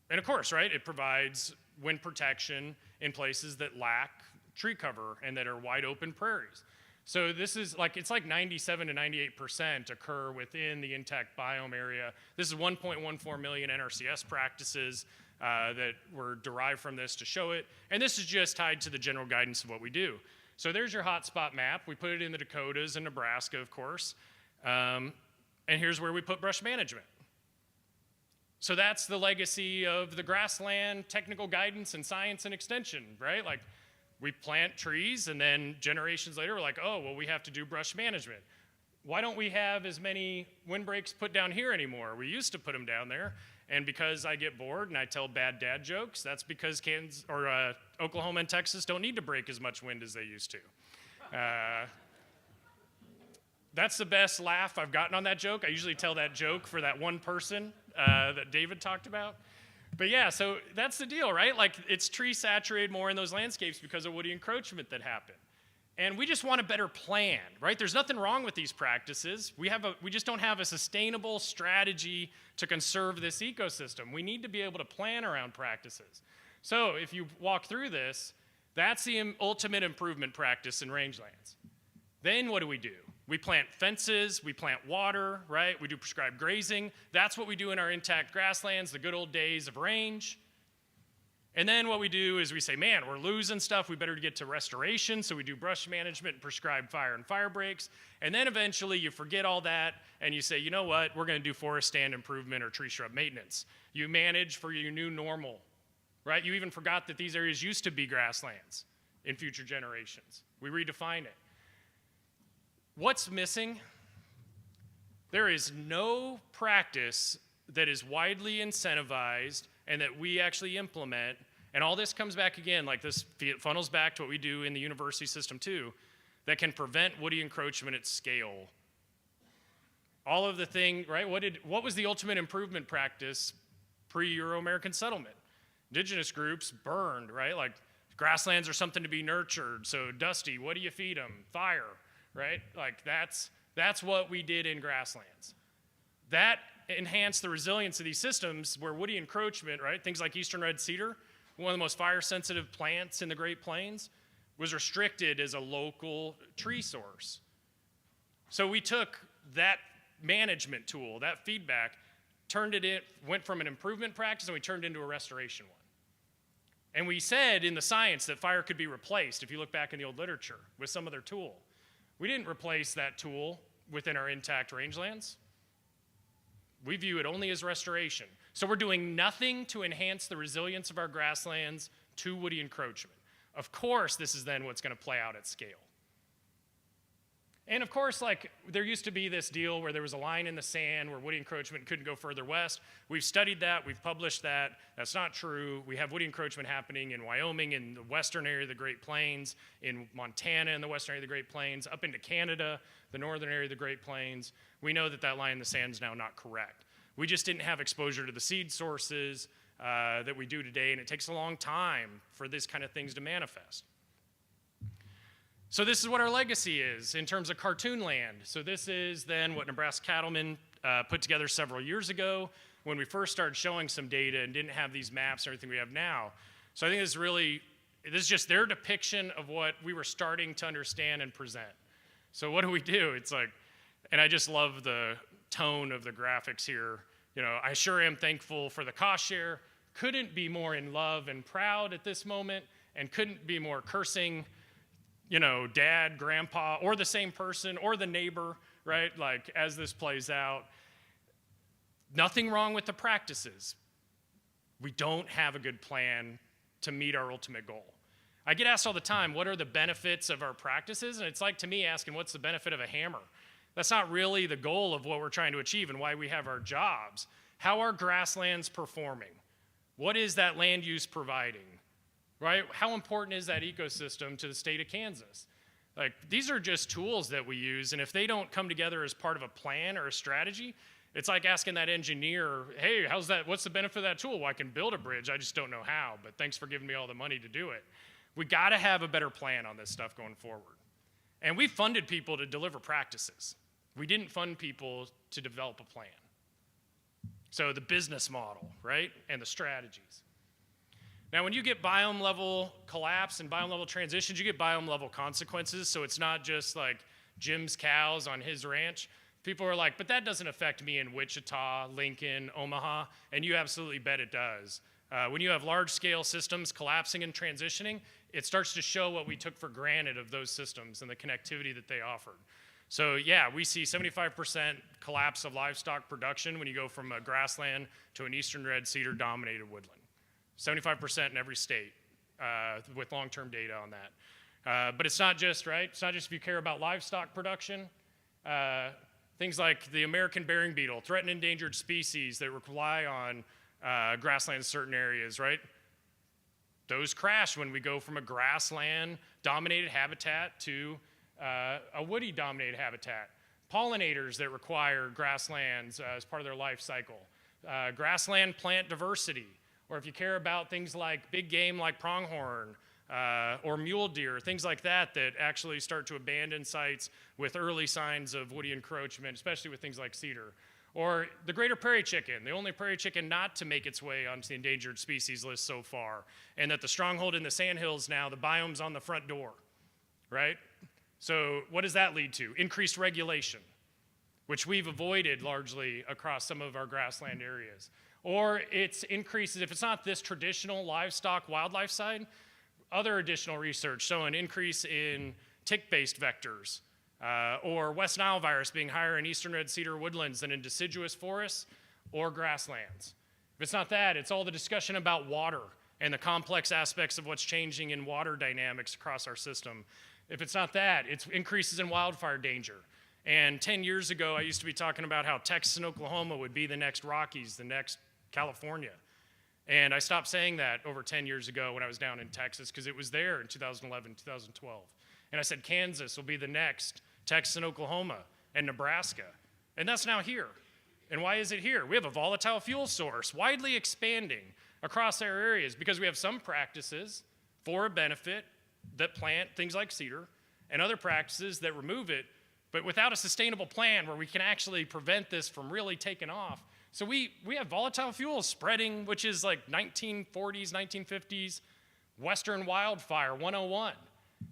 And of course, right, it provides wind protection in places that lack tree cover and that are wide open prairies. So this is like, it's like 97 to 98% occur within the intact biome area. This is 1.14 million NRCS practices that were derived from this to show it. And this is just tied to the general guidance of what we do. So there's your hotspot map. We put it in the Dakotas and Nebraska, of course. And here's where we put brush management. So that's the legacy of the grassland technical guidance and science and extension, right? Like, we plant trees, and then generations later, we're like, oh, well, we have to do brush management. Why don't we have as many windbreaks put down here anymore? We used to put them down there, and because I get bored and I tell bad dad jokes, that's because Kansas or Oklahoma and Texas don't need to break as much wind as they used to. That's the best laugh I've gotten on that joke. I usually tell that joke for that one person that David talked about. But yeah, so that's the deal, right? Like, it's tree saturated more in those landscapes because of woody encroachment that happened. And we just want a better plan, right? There's nothing wrong with these practices. We just don't have a sustainable strategy to conserve this ecosystem. We need to be able to plan around practices. So if you walk through this, that's the ultimate improvement practice in rangelands. Then what do? We plant fences, we plant water, right? We do prescribed grazing. That's what we do in our intact grasslands, the good old days of range. And then what we do is we say, man, we're losing stuff, we better get to restoration, so we do brush management and prescribed fire and fire breaks. And then eventually you forget all that and you say, you know what, we're gonna do forest stand improvement or tree shrub maintenance. You manage for your new normal, right? You even forgot that these areas used to be grasslands in future generations. We redefine it. What's missing? There is no practice that is widely incentivized and that we actually implement, and all this comes back again, like this funnels back to what we do in the university system too, that can prevent woody encroachment at scale. All of the thing, right? What was the ultimate improvement practice pre-Euro-American settlement? Indigenous groups burned, right? Like, grasslands are something to be nurtured, so dusty, what do you feed them? Fire. Right? Like, that's what we did in grasslands. That enhanced the resilience of these systems where woody encroachment, right, things like eastern red cedar, one of the most fire-sensitive plants in the Great Plains, was restricted as a local tree source. So we took that management tool, that feedback, went from an improvement practice, and we turned it into a restoration one. And we said in the science that fire could be replaced, if you look back in the old literature, with some other tool. We didn't replace that tool within our intact rangelands. We view it only as restoration. So we're doing nothing to enhance the resilience of our grasslands to woody encroachment. Of course, this is then what's going to play out at scale. And of course, like, there used to be this deal where there was a line in the sand where woody encroachment couldn't go further west. We've studied that, we've published that. That's not true. We have woody encroachment happening in Wyoming, in the western area of the Great Plains, in Montana in the western area of the Great Plains, up into Canada, the northern area of the Great Plains. We know that that line in the sand is now not correct. We just didn't have exposure to the seed sources that we do today, and it takes a long time for these kind of things to manifest. So this is what our legacy is in terms of cartoon land. So this is then what Nebraska Cattlemen put together several years ago when we first started showing some data and didn't have these maps and everything we have now. So I think this is just their depiction of what we were starting to understand and present. So what do? It's like, and I just love the tone of the graphics here. You know, I sure am thankful for the cost share. Couldn't be more in love and proud at this moment, and couldn't be more cursing, you know, dad, grandpa, or the same person, or the neighbor, right? Like, as this plays out, nothing wrong with the practices. We don't have a good plan to meet our ultimate goal. I get asked all the time, what are the benefits of our practices? And it's like, to me, asking, what's the benefit of a hammer? That's not really the goal of what we're trying to achieve and why we have our jobs. How are grasslands performing? What is that land use providing? Right? How important is that ecosystem to the state of Kansas? Like, these are just tools that we use, and if they don't come together as part of a plan or a strategy, it's like asking that engineer, hey, what's the benefit of that tool? Well, I can build a bridge, I just don't know how, but thanks for giving me all the money to do it. We gotta have a better plan on this stuff going forward. And we funded people to deliver practices. We didn't fund people to develop a plan. So the business model, right, and the strategies. Now, when you get biome level collapse and biome level transitions, you get biome level consequences. So it's not just like Jim's cows on his ranch. People are like, but that doesn't affect me in Wichita, Lincoln, Omaha, and you absolutely bet it does. When you have large-scale systems collapsing and transitioning, it starts to show what we took for granted of those systems and the connectivity that they offered. So yeah, we see 75% collapse of livestock production when you go from a grassland to an eastern red cedar dominated woodland. 75% in every state with long-term data on that. But it's not just, right? It's not just if you care about livestock production. Things like the American bearing beetle, threatened endangered species that rely on grasslands in certain areas, right? Those crash when we go from a grassland dominated habitat to a woody dominated habitat. Pollinators that require grasslands as part of their life cycle. Grassland plant diversity, or if you care about things like big game like pronghorn or mule deer, things like that that actually start to abandon sites with early signs of woody encroachment, especially with things like cedar. Or the greater prairie chicken, the only prairie chicken not to make its way onto the endangered species list so far, and that the stronghold in the sandhills now, the biome's on the front door, right? So what does that lead to? Increased regulation, which we've avoided largely across some of our grassland areas. Or it's increases, if it's not this traditional livestock wildlife side, other additional research showing increase in tick-based vectors, or West Nile virus being higher in eastern red cedar woodlands than in deciduous forests or grasslands. If it's not that, it's all the discussion about water and the complex aspects of what's changing in water dynamics across our system. If it's not that, it's increases in wildfire danger. And 10 years ago, I used to be talking about how Texas and Oklahoma would be the next Rockies, the next California. And I stopped saying that over 10 years ago when I was down in Texas because it was there in 2011, 2012. And I said Kansas will be the next Texas and Oklahoma and Nebraska. And that's now here. And why is it here? We have a volatile fuel source widely expanding across our areas because we have some practices for a benefit that plant things like cedar and other practices that remove it, but without a sustainable plan where we can actually prevent this from really taking off. So we have volatile fuels spreading, which is like 1940s, 1950s, Western wildfire 101.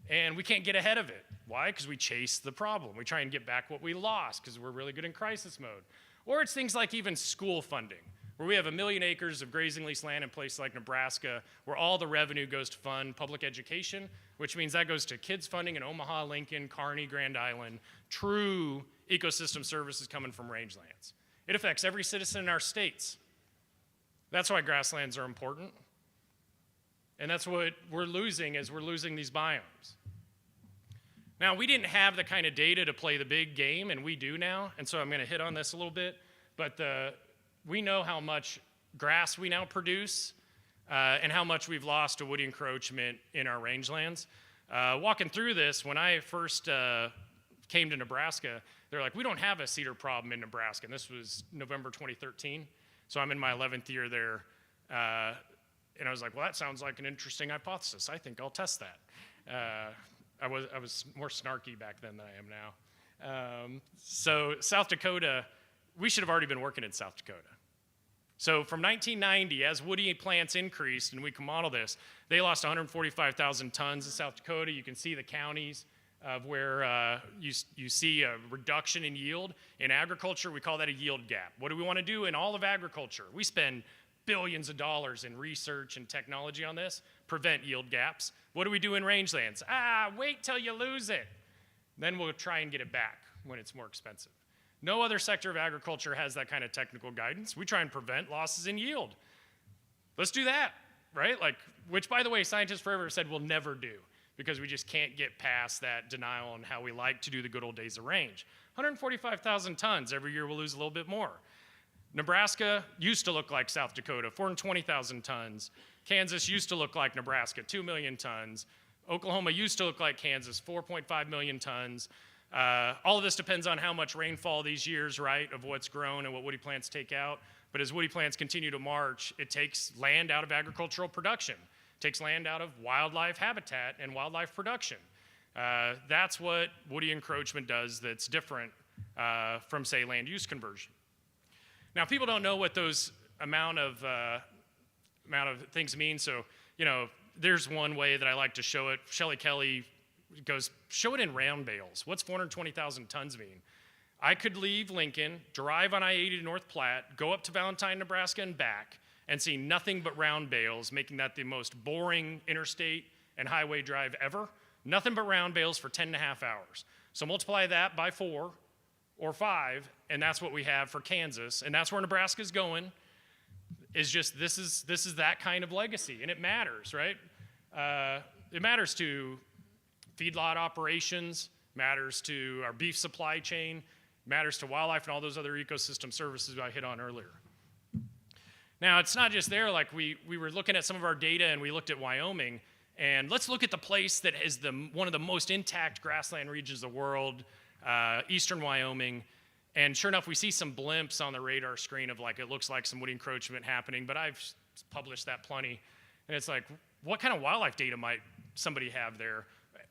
And we can't get ahead of it. Why? Because we chase the problem. We try and get back what we lost because we're really good in crisis mode. Or it's things like even school funding, where we have 1 million acres of grazing lease land in places like Nebraska, where all the revenue goes to fund public education, which means that goes to kids funding in Omaha, Lincoln, Kearney, Grand Island, true ecosystem services coming from rangelands. It affects every citizen in our states. That's why grasslands are important. And that's what we're losing as we're losing these biomes. Now, we didn't have the kind of data to play the big game, and we do now, and so I'm going to hit on this a little bit, but we know how much grass we now produce and how much we've lost to woody encroachment in our rangelands. Walking through this, when I first came to Nebraska, they're like, we don't have a cedar problem in Nebraska, and this was November 2013, so I'm in my 11th year there. And I was like, well, that sounds like an interesting hypothesis. I think I'll test that. I was more snarky back then than I am now. So South Dakota, we should have already been working in South Dakota. So from 1990, as woody plants increased, and we can model this, they lost 145,000 tons in South Dakota. You can see the counties of where you see a reduction in yield. In agriculture, we call that a yield gap. What do we want to do in all of agriculture? We spend billions of dollars in research and technology on this, prevent yield gaps. What do we do in rangelands? Wait till you lose it. Then we'll try and get it back when it's more expensive. No other sector of agriculture has that kind of technical guidance. We try and prevent losses in yield. Let's do that, right? Which, by the way, scientists forever have said we'll never do because we just can't get past that denial on how we like to do the good old days of range. 145,000 tons. Every year we'll lose a little bit more. Nebraska used to look like South Dakota, 420,000 tons. Kansas used to look like Nebraska, 2 million tons. Oklahoma used to look like Kansas, 4.5 million tons. All of this depends on how much rainfall these years, right, of what's grown and what woody plants take out. But as woody plants continue to march, it takes land out of agricultural production. It takes land out of wildlife habitat and wildlife production. That's what woody encroachment does that's different from, say, land use conversion. Now, people don't know what those amount of things mean, so, there's one way that I like to show it. Shelley Kelly goes, show it in round bales. What's 420,000 tons mean? I could leave Lincoln, drive on I-80 to North Platte, go up to Valentine, Nebraska and back, and see nothing but round bales, making that the most boring interstate and highway drive ever. Nothing but round bales for 10 and a half hours. So multiply that by 4 or 5, and that's what we have for Kansas, and that's where Nebraska's going. Is just this is that kind of legacy, and it matters, right? It matters to feedlot operations, matters to our beef supply chain, matters to wildlife and all those other ecosystem services I hit on earlier. Now, it's not just there. Like we were looking at some of our data, and we looked at Wyoming, and let's look at the place that is one of the most intact grassland regions of the world, eastern Wyoming. And sure enough, we see some blimps on the radar screen of it looks like some wood encroachment happening, but I've published that plenty. And it's like, what kind of wildlife data might somebody have there?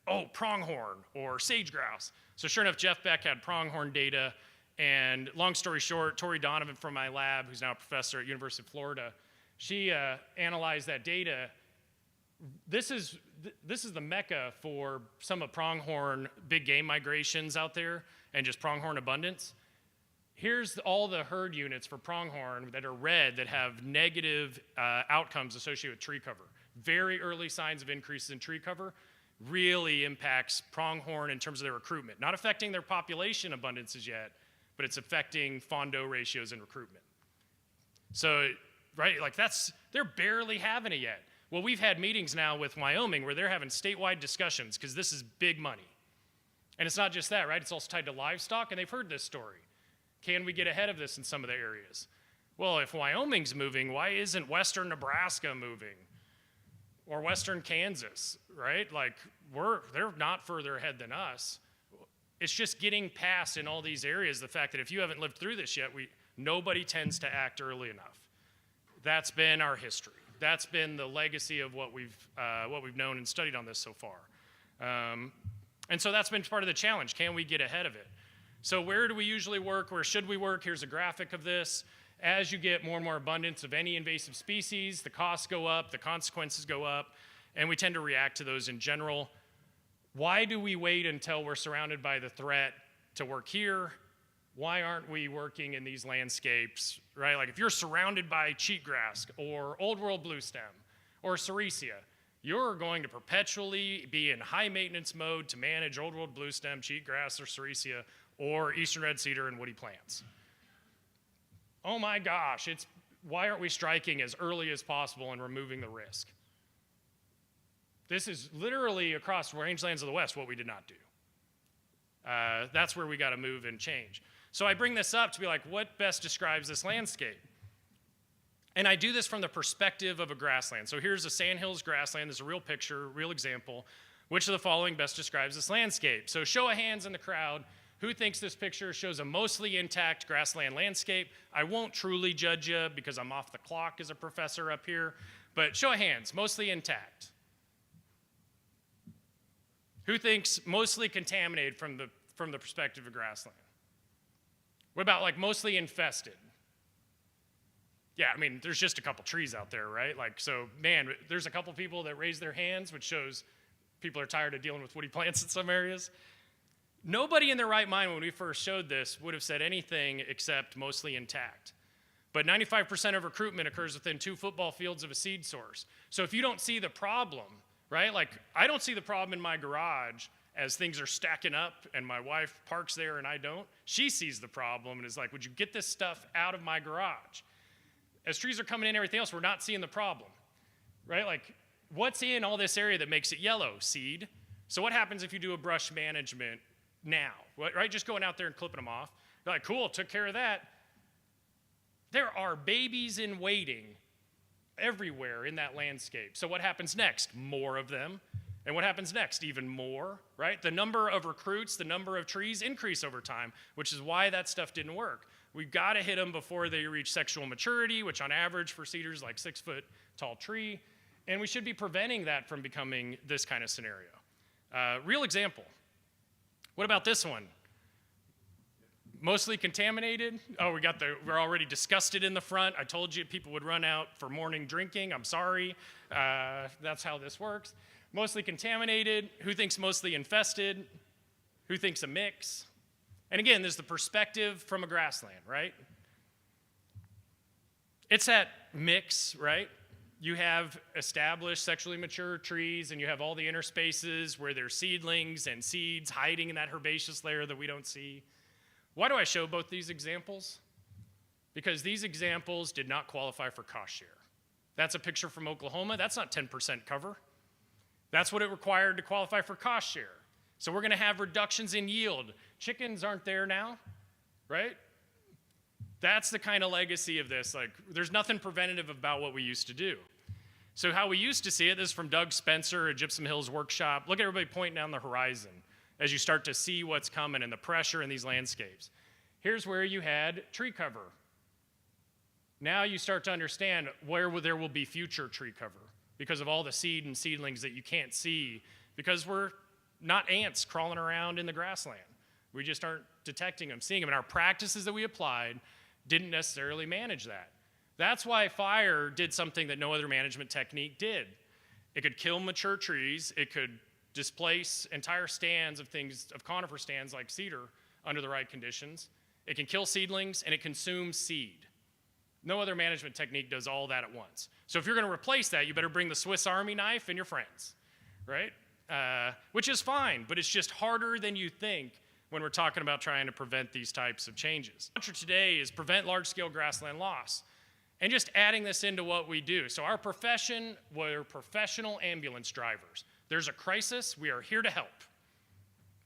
Oh, pronghorn or sage grouse. So sure enough, Jeff Beck had pronghorn data. And long story short, Tori Donovan from my lab, who's now a professor at University of Florida, she analyzed that data. This is the mecca for some of pronghorn big game migrations out there and just pronghorn abundance. Here's all the herd units for pronghorn that are red that have negative outcomes associated with tree cover. Very early signs of increases in tree cover really impacts pronghorn in terms of their recruitment. Not affecting their population abundances yet, but it's affecting fawn-doe ratios and recruitment. So, right, they're barely having it yet. Well, we've had meetings now with Wyoming where they're having statewide discussions because this is big money. And it's not just that, right? It's also tied to livestock, and they've heard this story. Can we get ahead of this in some of the areas? Well, if Wyoming's moving, why isn't western Nebraska moving? Or western Kansas, right? They're not further ahead than us. It's just getting past in all these areas the fact that if you haven't lived through this yet, nobody tends to act early enough. That's been our history. That's been the legacy of what we've known and studied on this so far. And so that's been part of the challenge. Can we get ahead of it? So where do we usually work? Where should we work? Here's a graphic of this. As you get more and more abundance of any invasive species, the costs go up, the consequences go up, and we tend to react to those in general. Why do we wait until we're surrounded by the threat to work here? Why aren't we working in these landscapes, right? Like if you're surrounded by cheatgrass or old world bluestem or sericea, you're going to perpetually be in high maintenance mode to manage old world bluestem, cheatgrass, or sericea, or eastern red cedar and woody plants. Oh my gosh, why aren't we striking as early as possible and removing the risk? This is literally across rangelands of the West what we did not do. That's where we got to move and change. So I bring this up to be like, what best describes this landscape? And I do this from the perspective of a grassland. So here's a Sandhills grassland. There's a real picture, real example. Which of the following best describes this landscape? So show of hands in the crowd. Who thinks this picture shows a mostly intact grassland landscape? I won't truly judge you because I'm off the clock as a professor up here. But show of hands, mostly intact. Who thinks mostly contaminated from the perspective of grassland? What about mostly infested? Yeah, I mean, there's just a couple trees out there, right? So, man, there's a couple people that raise their hands, which shows people are tired of dealing with woody plants in some areas. Nobody in their right mind when we first showed this would have said anything except mostly intact. But 95% of recruitment occurs within 2 football fields of a seed source. So if you don't see the problem, right? I don't see the problem in my garage as things are stacking up and my wife parks there and I don't. She sees the problem and is like, would you get this stuff out of my garage? As trees are coming in and everything else, we're not seeing the problem, right? What's in all this area that makes it yellow? Seed. So what happens if you do a brush management now, right? Just going out there and clipping them off. You're like, cool, took care of that. There are babies in waiting everywhere in that landscape. So what happens next? More of them. And what happens next? Even more, right? The number of recruits, the number of trees increase over time, which is why that stuff didn't work. We've got to hit them before they reach sexual maturity, which on average for cedars 6 foot tall tree. And we should be preventing that from becoming this kind of scenario. Real example. What about this one? Mostly contaminated. Oh, we're already disgusted in the front. I told you people would run out for morning drinking. I'm sorry. That's how this works. Mostly contaminated. Who thinks mostly infested? Who thinks a mix? And again, there's the perspective from a grassland, right? It's that mix, right? You have established sexually mature trees, and you have all the interspaces where there's seedlings and seeds hiding in that herbaceous layer that we don't see. Why do I show both these examples? Because these examples did not qualify for cost share. That's a picture from Oklahoma. That's not 10% cover. That's what it required to qualify for cost share. So we're going to have reductions in yield. Chickens aren't there now, right? That's the kind of legacy of this. Like, there's nothing preventative about what we used to do. So how we used to see it, this is from Doug Spencer at Gypsum Hills Workshop. Look at everybody pointing down the horizon as you start to see what's coming and the pressure in these landscapes. Here's where you had tree cover. Now you start to understand where there will be future tree cover because of all the seed and seedlings that you can't see, because we're not ants crawling around in the grassland. We just aren't detecting them, seeing them. And our practices that we applied didn't necessarily manage that. That's why fire did something that no other management technique did. It could kill mature trees. It could displace entire stands of conifer stands like cedar under the right conditions. It can kill seedlings, and it consumes seed. No other management technique does all that at once. So if you're going to replace that, you better bring the Swiss Army knife and your friends, right? Which is fine, but it's just harder than you think when we're talking about trying to prevent these types of changes. The mantra today is prevent large-scale grassland loss. And just adding this into what we do. So our profession, we're professional ambulance drivers. There's a crisis, we are here to help,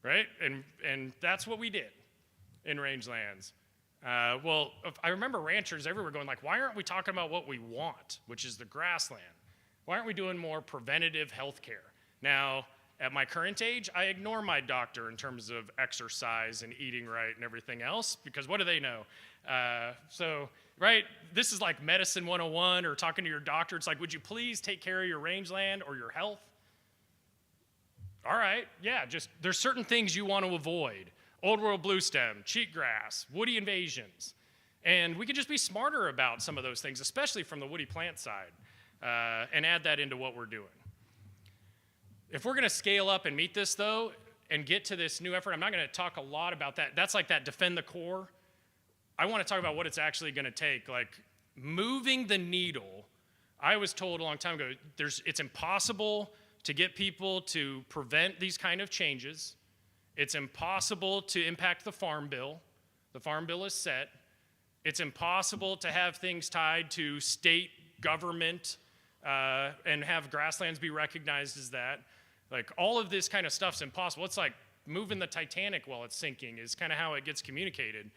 right? And that's what we did in Rangelands. Well, I remember ranchers everywhere going like, why aren't we talking about what we want, which is the grassland? Why aren't we doing more preventative health care? Now, at my current age, I ignore my doctor in terms of exercise and eating right and everything else, because what do they know? Right, this is like medicine 101 or talking to your doctor. It's like, would you please take care of your rangeland or your health? All right, yeah, just there's certain things you want to avoid. Old world bluestem, cheatgrass, woody invasions. And we could just be smarter about some of those things, especially from the woody plant side, and add that into what we're doing. If we're gonna scale up and meet this though, and get to this new effort, I'm not gonna talk a lot about that. That's like that defend the core. I wanna talk about what it's actually gonna take. Like moving the needle, I was told a long time ago, it's impossible to get people to prevent these kind of changes. It's impossible to impact the Farm Bill. The Farm Bill is set. It's impossible to have things tied to state government and have grasslands be recognized as that. Like all of this kind of stuff's impossible. It's like moving the Titanic while it's sinking is kind of how it gets communicated.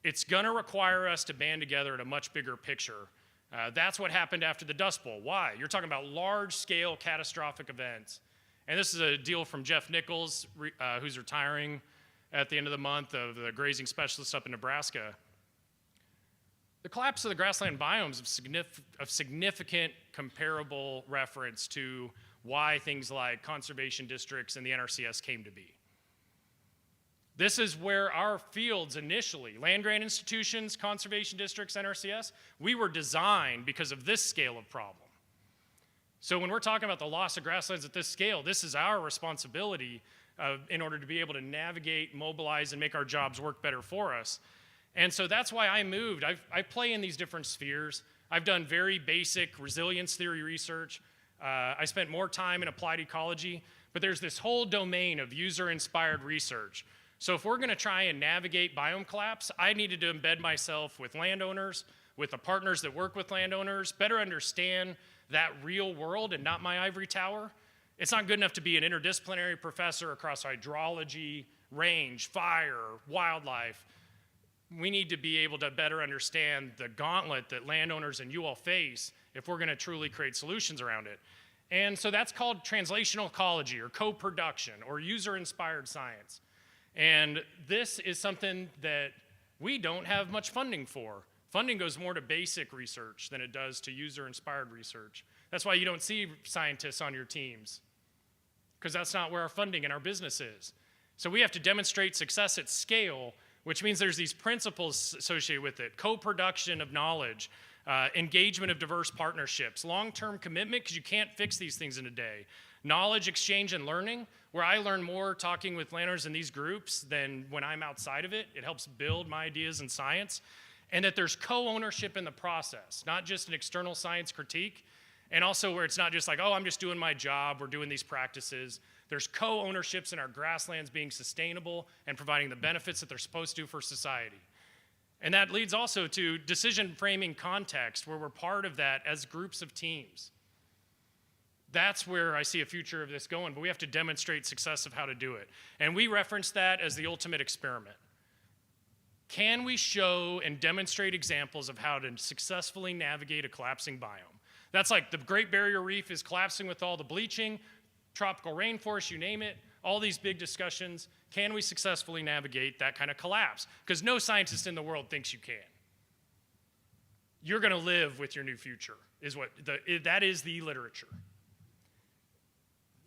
It's gonna require us to band together at a much bigger picture. That's what happened after the Dust Bowl. Why? You're talking about large-scale catastrophic events. And this is a deal from Jeff Nichols, who's retiring at the end of the month, of the grazing specialist up in Nebraska. The collapse of the grassland biomes of significant comparable reference to why things like conservation districts and the NRCS came to be. This is where our fields initially, land-grant institutions, conservation districts, NRCS, we were designed because of this scale of problem. So when we're talking about the loss of grasslands at this scale, this is our responsibility in order to be able to navigate, mobilize, and make our jobs work better for us. And so that's why I moved. I play in these different spheres. I've done very basic resilience theory research. I spent more time in applied ecology, but there's this whole domain of user-inspired research. So if we're gonna try and navigate biome collapse, I needed to embed myself with landowners, with the partners that work with landowners, better understand that real world and not my ivory tower. It's not good enough to be an interdisciplinary professor across hydrology, range, fire, wildlife. We need to be able to better understand the gauntlet that landowners and you all face if we're gonna truly create solutions around it. And so that's called translational ecology or co-production or user-inspired science. And this is something that we don't have much funding for. Funding goes more to basic research than it does to user-inspired research. That's why you don't see scientists on your teams, because that's not where our funding and our business is. So we have to demonstrate success at scale which means there's these principles associated with it: co-production of knowledge, engagement of diverse partnerships, long-term commitment, because you can't fix these things in a day, knowledge exchange and learning, where I learn more talking with landowners in these groups than when I'm outside of it. It helps build my ideas in science. And that there's co-ownership in the process, not just an external science critique, and also where it's not just like, oh, I'm just doing my job, we're doing these practices. There's co-ownerships in our grasslands being sustainable and providing the benefits that they're supposed to for society. And that leads also to decision framing context, where we're part of that as groups of teams. That's where I see a future of this going, but we have to demonstrate success of how to do it. And we reference that as the ultimate experiment. Can we show and demonstrate examples of how to successfully navigate a collapsing biome? That's like the Great Barrier Reef is collapsing with all the bleaching, tropical rainforest, you name it, all these big discussions. Can we successfully navigate that kind of collapse? Because no scientist in the world thinks you can. You're going to live with your new future, that is the literature.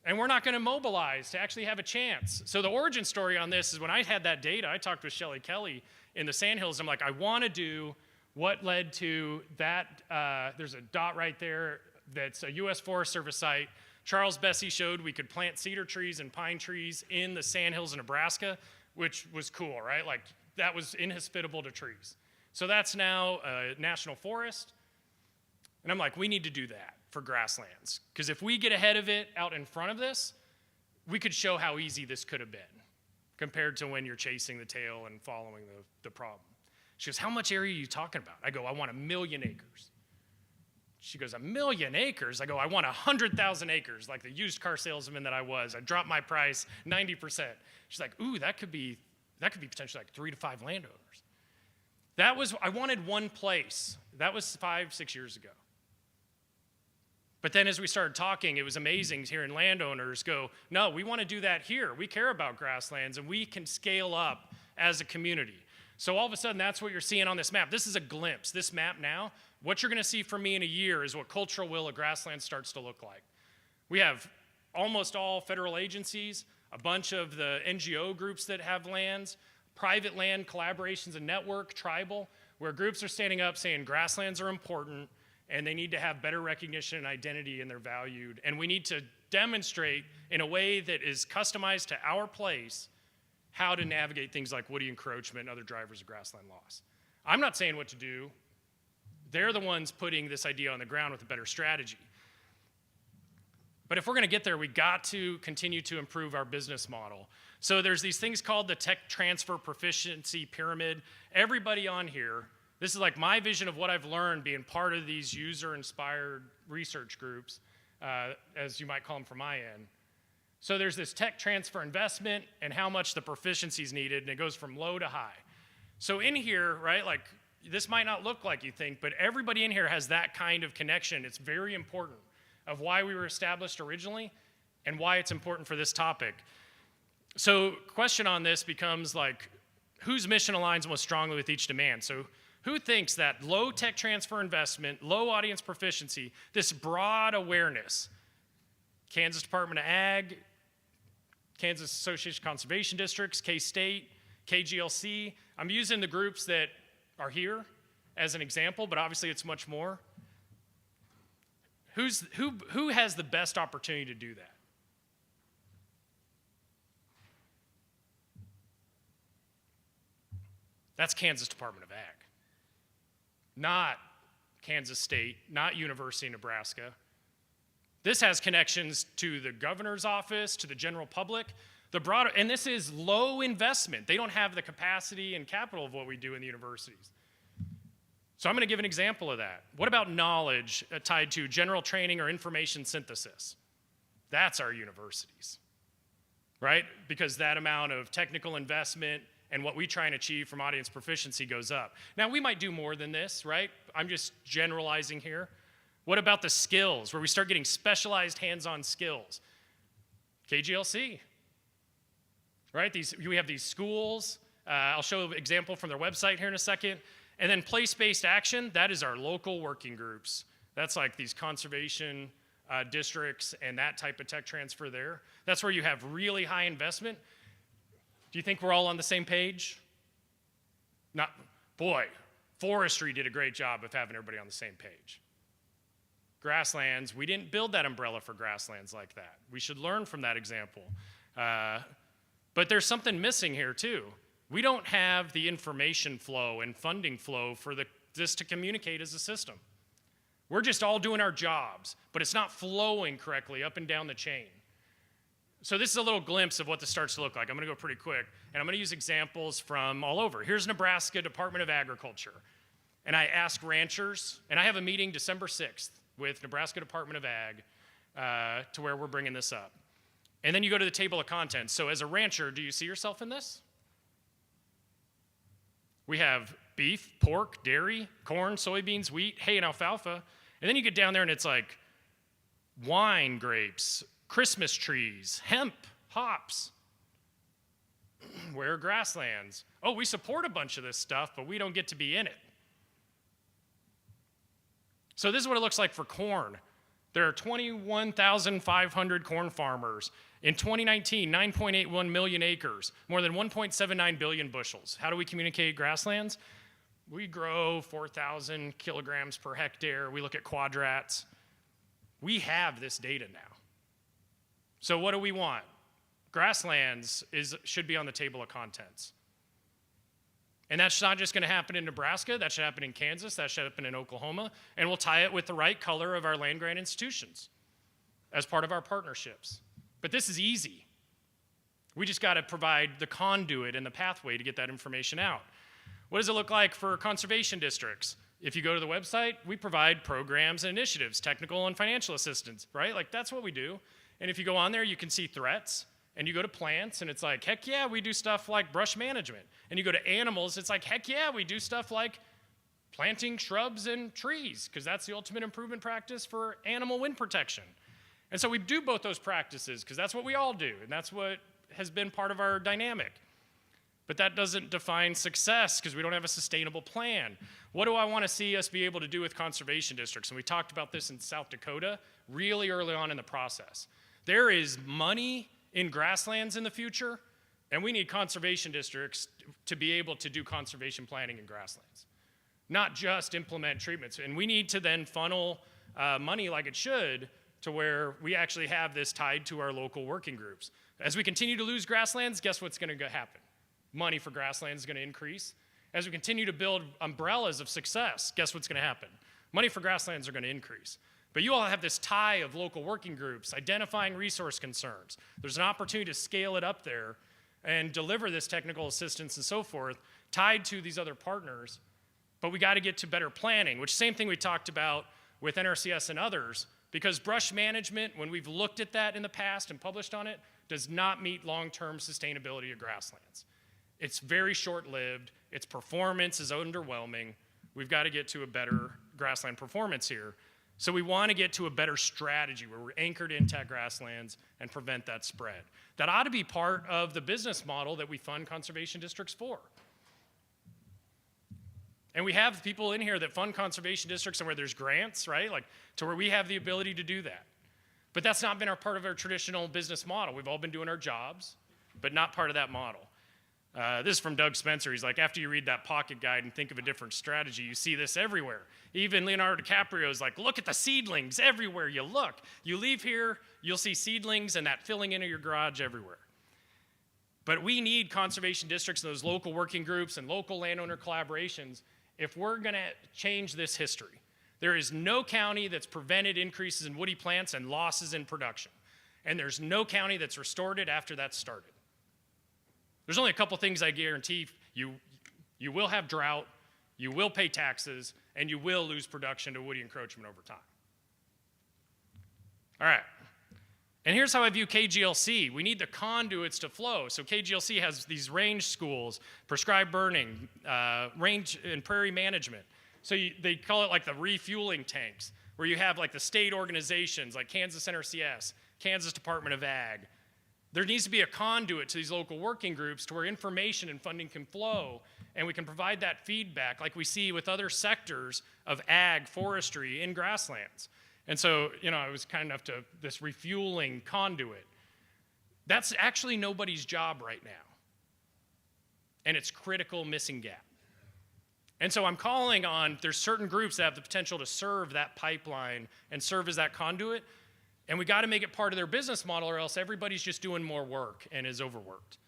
And we're not going to mobilize to actually have a chance. So the origin story on this is when I had that data, I talked with Shelley Kelly in the Sandhills. I'm like, I want to do what led to that. There's a dot right there that's a U.S. Forest Service site. Charles Bessey showed we could plant cedar trees and pine trees in the Sandhills of Nebraska, which was cool, right? Like, that was inhospitable to trees. So that's now a national forest. And I'm like, we need to do that for grasslands. Because if we get ahead of it out in front of this, we could show how easy this could have been compared to when you're chasing the tail and following the problem. She goes, how much area are you talking about? I go, I want 1 million acres. She goes, 1 million acres? I go, I want 100,000 acres, like the used car salesman that I was. I dropped my price 90%. She's like, ooh, that could be potentially like 3 to 5 landowners. I wanted one place. That was 5-6 years ago. But then as we started talking, it was amazing hearing landowners go, no, we want to do that here. We care about grasslands, and we can scale up as a community. So all of a sudden, that's what you're seeing on this map. This is a glimpse. This map now, what you're going to see from me in a year is what cultural will of grassland starts to look like. We have almost all federal agencies, a bunch of the NGO groups that have lands, private land collaborations and network, tribal, where groups are standing up saying grasslands are important, and they need to have better recognition and identity, and they're valued. And we need to demonstrate in a way that is customized to our place how to navigate things like woody encroachment and other drivers of grassland loss. I'm not saying what to do. They're the ones putting this idea on the ground with a better strategy. But if we're going to get there, we got to continue to improve our business model. So there's these things called the tech transfer proficiency pyramid. Everybody on here, this is like my vision of what I've learned being part of these user-inspired research groups, as you might call them from my end. So there's this tech transfer investment and how much the proficiency is needed, and it goes from low to high. So in here, right, like this might not look like you think, but everybody in here has that kind of connection. It's very important of why we were established originally and why it's important for this topic. So question on this becomes like, whose mission aligns most strongly with each demand? So who thinks that low tech transfer investment, low audience proficiency, this broad awareness, Kansas Department of Ag, Kansas Association of Conservation Districts, K-State, KGLC, I'm using the groups that are here as an example, but obviously it's much more. Who has the best opportunity to do that? That's Kansas Department of Ag. Not Kansas State, not University of Nebraska. This has connections to the governor's office, to the general public, and this is low investment. They don't have the capacity and capital of what we do in the universities. So I'm going to give an example of that. What about knowledge tied to general training or information synthesis? That's our universities, right? Because that amount of technical investment and what we try and achieve from audience proficiency goes up. Now, we might do more than this, right? I'm just generalizing here. What about the skills, where we start getting specialized hands-on skills? KGLC, right? We have these schools. I'll show an example from their website here in a second. And then place-based action, that is our local working groups. That's like these conservation districts and that type of tech transfer there. That's where you have really high investment. Do you think we're all on the same page? Not, boy, forestry did a great job of having everybody on the same page. Grasslands, we didn't build that umbrella for grasslands like that. We should learn from that example. But there's something missing here too. We don't have the information flow and funding flow for this to communicate as a system. We're just all doing our jobs, but it's not flowing correctly up and down the chain. So this is a little glimpse of what this starts to look like. I'm gonna go pretty quick, and I'm gonna use examples from all over. Here's Nebraska Department of Agriculture. And I asked ranchers, and I have a meeting December 6th with Nebraska Department of Ag to where we're bringing this up. And then you go to the table of contents. So as a rancher, do you see yourself in this? We have beef, pork, dairy, corn, soybeans, wheat, hay, and alfalfa. And then you get down there and it's like wine, grapes, Christmas trees, hemp, hops. Where are grasslands? Oh, we support a bunch of this stuff, but we don't get to be in it. So this is what it looks like for corn. There are 21,500 corn farmers. In 2019, 9.81 million acres, more than 1.79 billion bushels. How do we communicate grasslands? We grow 4,000 kilograms per hectare. We look at quadrats. We have this data now. So what do we want? Grasslands should be on the table of contents. And that's not just going to happen in Nebraska. That should happen in Kansas. That should happen in Oklahoma. And we'll tie it with the right color of our land-grant institutions as part of our partnerships. But this is easy. We just got to provide the conduit and the pathway to get that information out. What does it look like for conservation districts? If you go to the website, we provide programs and initiatives, technical and financial assistance, right? Like that's what we do. And if you go on there, you can see threats. And you go to plants, and it's like, heck yeah, we do stuff like brush management. And you go to animals, it's like, heck yeah, we do stuff like planting shrubs and trees, because that's the ultimate improvement practice for animal wind protection. And so we do both those practices, because that's what we all do, and that's what has been part of our dynamic. But that doesn't define success, because we don't have a sustainable plan. What do I want to see us be able to do with conservation districts? And we talked about this in South Dakota really early on in the process. There is money in grasslands in the future, and we need conservation districts to be able to do conservation planning in grasslands, not just implement treatments. And we need to then funnel money like it should to where we actually have this tied to our local working groups. As we continue to lose grasslands, guess what's going to happen? Money for grasslands is going to increase. As we continue to build umbrellas of success, guess what's going to happen? Money for grasslands are going to increase. But you all have this tie of local working groups, identifying resource concerns. There's an opportunity to scale it up there and deliver this technical assistance and so forth, tied to these other partners. But we got to get to better planning, which same thing we talked about with NRCS and others, because brush management, when we've looked at that in the past and published on it, does not meet long-term sustainability of grasslands. It's very short-lived. Its performance is underwhelming. We've got to get to a better grassland performance here. So we want to get to a better strategy where we're anchored in intact grasslands and prevent that spread. That ought to be part of the business model that we fund conservation districts for. And we have people in here that fund conservation districts and where there's grants, right? Like to where we have the ability to do that. But that's not been part of our traditional business model. We've all been doing our jobs, but not part of that model. This is from Doug Spencer. He's like, after you read that pocket guide and think of a different strategy, you see this everywhere. Even Leonardo DiCaprio's like, look at the seedlings everywhere you look. You leave here, you'll see seedlings and that filling into your garage everywhere. But we need conservation districts and those local working groups and local landowner collaborations if we're going to change this history. There is no county that's prevented increases in woody plants and losses in production. And there's no county that's restored it after that started. There's only a couple things I guarantee. You will have drought, you will pay taxes, and you will lose production to woody encroachment over time. All right. And here's how I view KGLC. We need the conduits to flow. So KGLC has these range schools, prescribed burning, range and prairie management. So they call it like the refueling tanks, where you have like the state organizations like Kansas NRCS, Kansas Department of Ag. There needs to be a conduit to these local working groups to where information and funding can flow, and we can provide that feedback like we see with other sectors of ag, forestry, in grasslands. And so, I was kind enough to this refueling conduit. That's actually nobody's job right now. And it's critical missing gap. And so I'm calling on, there's certain groups that have the potential to serve that pipeline and serve as that conduit, and we got to make it part of their business model, or else everybody's just doing more work and is overworked.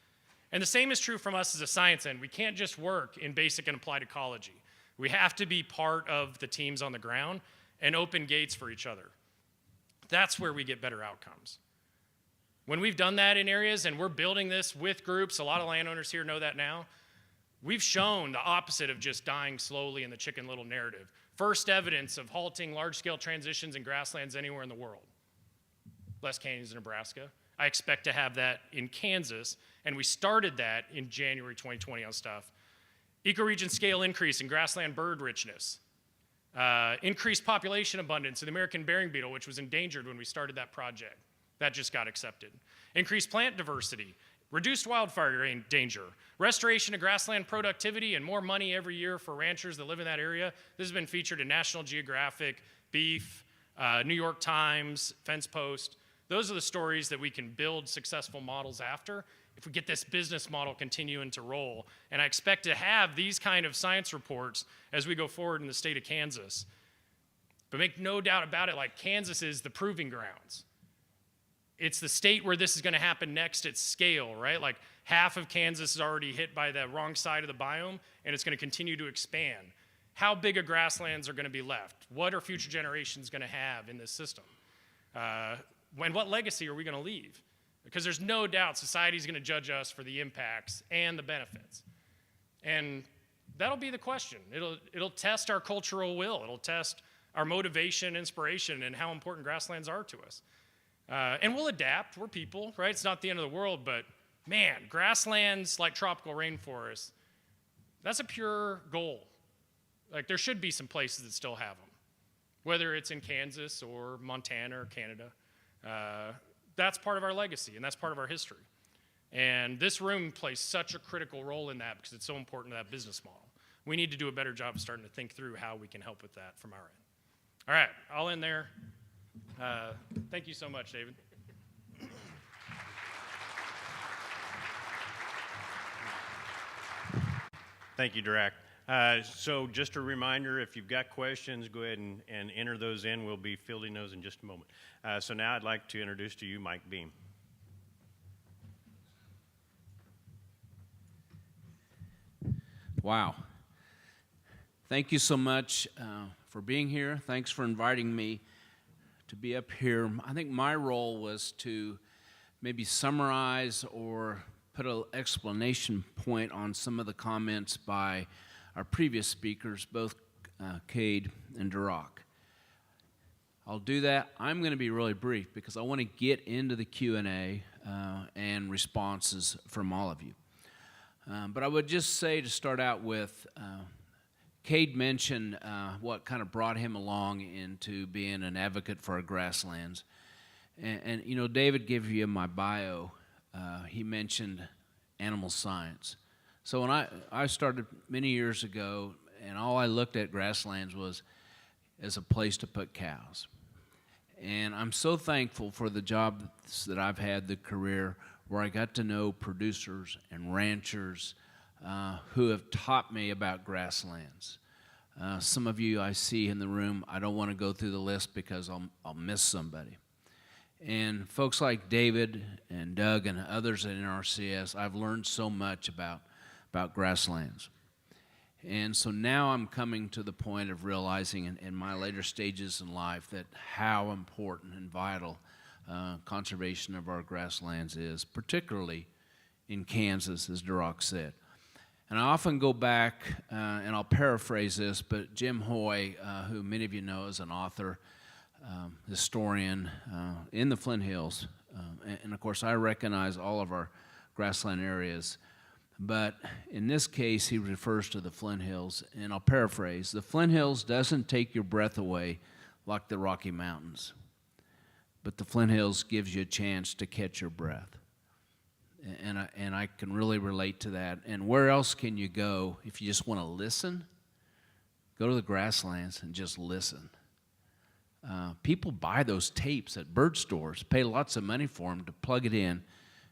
And the same is true from us as a science end. We can't just work in basic and applied ecology. We have to be part of the teams on the ground and open gates for each other. That's where we get better outcomes. When we've done that in areas, and we're building this with groups, a lot of landowners here know that now, we've shown the opposite of just dying slowly in the Chicken Little narrative. First evidence of halting large-scale transitions in grasslands anywhere in the world. Les Canyons in Nebraska. I expect to have that in Kansas, and we started that in January 2020 on stuff. Ecoregion scale increase in grassland bird richness. Increased population abundance in the American burying beetle, which was endangered when we started that project. That just got accepted. Increased plant diversity, reduced wildfire danger, restoration of grassland productivity, and more money every year for ranchers that live in that area. This has been featured in National Geographic, Beef, New York Times, Fence Post. Those are the stories that we can build successful models after if we get this business model continuing to roll. And I expect to have these kind of science reports as we go forward in the state of Kansas. But make no doubt about it, like Kansas is the proving grounds. It's the state where this is going to happen next at scale, right? Like half of Kansas is already hit by the wrong side of the biome, and it's going to continue to expand. How big of grasslands are going to be left? What are future generations going to have in this system? And what legacy are we going to leave? Because there's no doubt society's going to judge us for the impacts and the benefits. And that'll be the question. It'll test our cultural will. It'll test our motivation, inspiration, and how important grasslands are to us. And we'll adapt. We're people, right? It's not the end of the world, but man, grasslands like tropical rainforests, that's a pure goal. Like there should be some places that still have them, whether it's in Kansas or Montana or Canada. That's part of our legacy, and that's part of our history. And this room plays such a critical role in that because it's so important to that business model. We need to do a better job of starting to think through how we can help with that from our end. All right, I'll end there. Thank you so much, David. Thank you, Drac. So just a reminder, if you've got questions, go ahead and enter those in. We'll be fielding those in just a moment. So now I'd like to introduce to you Mike Beam. Wow. Thank you so much for being here. Thanks for inviting me to be up here. I think my role was to maybe summarize or put an explanation point on some of the comments by our previous speakers, both Cade and Duroc. I'll do that. I'm going to be really brief because I want to get into the Q&A and responses from all of you. But I would just say to start out with, Cade mentioned what kind of brought him along into being an advocate for our grasslands. And you know, David gave you my bio. He mentioned animal science. So when I started many years ago, and all I looked at grasslands was as a place to put cows. And I'm so thankful for the jobs that I've had, the career where I got to know producers and ranchers who have taught me about grasslands. Some of you I see in the room, I don't want to go through the list because I'll miss somebody. And folks like David and Doug and others at NRCS, I've learned so much about grasslands. And so now I'm coming to the point of realizing in my later stages in life that how important and vital conservation of our grasslands is, particularly in Kansas, as Duroc said. And I often go back, and I'll paraphrase this, but Jim Hoy, who many of you know is an author, historian in the Flint Hills, and of course I recognize all of our grassland areas, but in this case he refers to the Flint Hills, and I'll paraphrase, the Flint Hills doesn't take your breath away like the Rocky Mountains, but the Flint Hills gives you a chance to catch your breath. And I can really relate to that. And where else can you go if you just want to listen? Go to the grasslands and just listen. People buy those tapes at bird stores, pay lots of money for them to plug it in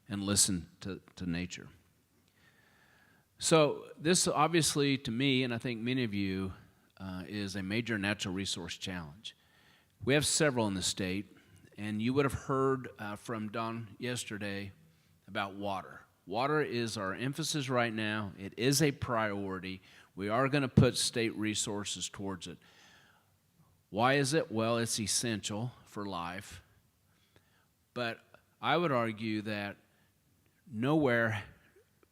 and listen to nature. So this obviously, to me, and I think many of you, is a major natural resource challenge. We have several in the state, and you would have heard from Don yesterday about water. Water is our emphasis right now. It is a priority. We are going to put state resources towards it. Why is it? Well, it's essential for life. But I would argue that nowhere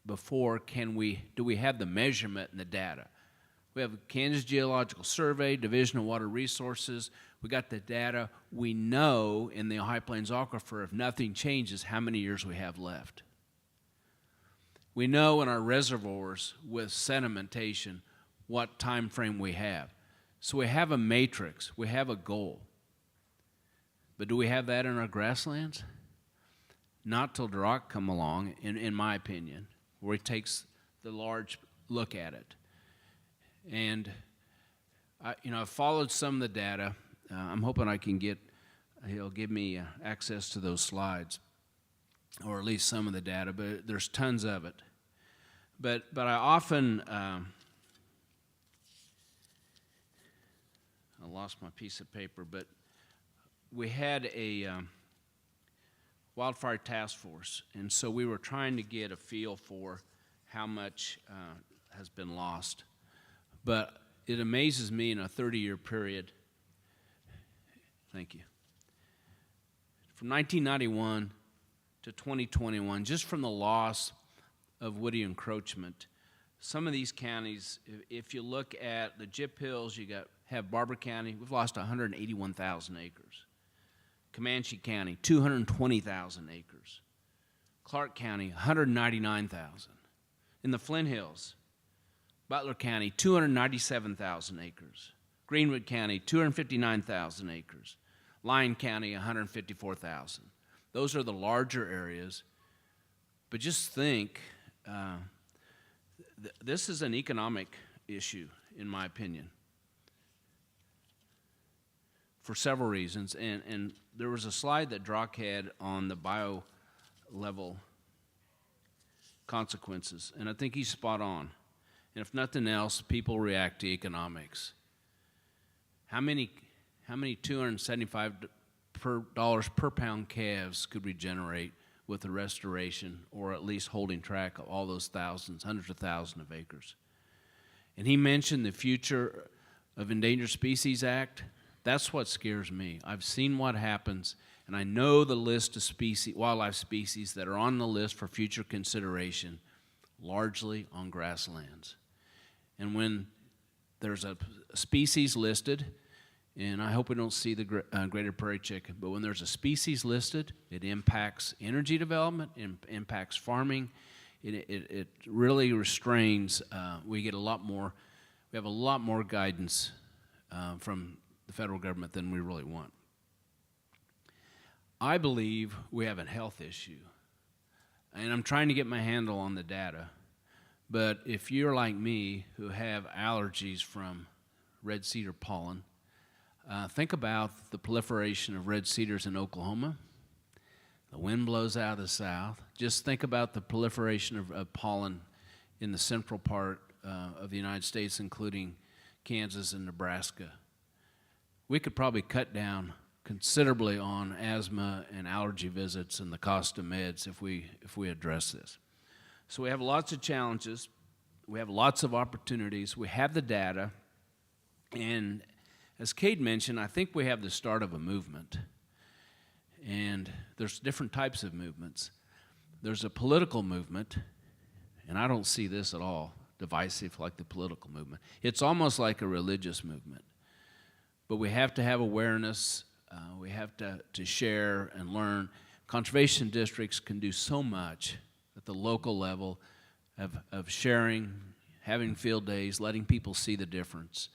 before do we have the measurement and the data. We have Kansas Geological Survey, Division of Water Resources. We got the data. We know in the High Plains Aquifer, if nothing changes, how many years we have left. We know in our reservoirs with sedimentation what time frame we have. So we have a matrix. We have a goal. But do we have that in our grasslands? Not till Duroc come along, in my opinion, where he takes the large look at it. And I've followed some of the data. I'm hoping he'll give me access to those slides, or at least some of the data, but there's tons of it. But I often, I lost my piece of paper, but we had a wildfire task force, and so we were trying to get a feel for how much has been lost. But it amazes me in a 30-year period, thank you, from 1991 to 2021, just from the loss of woody encroachment, some of these counties, if you look at the Gyp Hills, have Barber County, we've lost 181,000 acres. Comanche County, 220,000 acres. Clark County, 199,000. In the Flint Hills, Butler County, 297,000 acres. Greenwood County, 259,000 acres. Lyon County, 154,000. Those are the larger areas. But just think, this is an economic issue, in my opinion, for several reasons. And there was a slide that Drock had on the bio-level consequences, and I think he's spot on. And if nothing else, people react to economics. How many $275 per pound calves could we generate with the restoration, or at least holding track of all those thousands, hundreds of thousands of acres? And he mentioned the Future of Endangered Species Act. That's what scares me. I've seen what happens, and I know the list of wildlife species that are on the list for future consideration, largely on grasslands. And when there's a species listed, and I hope we don't see the greater prairie chicken, but when there's a species listed, it impacts energy development, impacts farming. It really restrains. We have a lot more guidance from the federal government than we really want. I believe we have a health issue, and I'm trying to get my handle on the data. But if you're like me, who have allergies from red cedar pollen, think about the proliferation of red cedars in Oklahoma. The wind blows out of the south. Just think about the proliferation of pollen in the central part of the United States, including Kansas and Nebraska. We could probably cut down considerably on asthma and allergy visits and the cost of meds if we address this. So we have lots of challenges. We have lots of opportunities. We have the data. And as Cade mentioned, I think we have the start of a movement. And there's different types of movements. There's a political movement, and I don't see this at all divisive like the political movement. It's almost like a religious movement. But we have to have awareness. We have to share and learn. Conservation districts can do so much at the local level of sharing, having field days, letting people see the difference.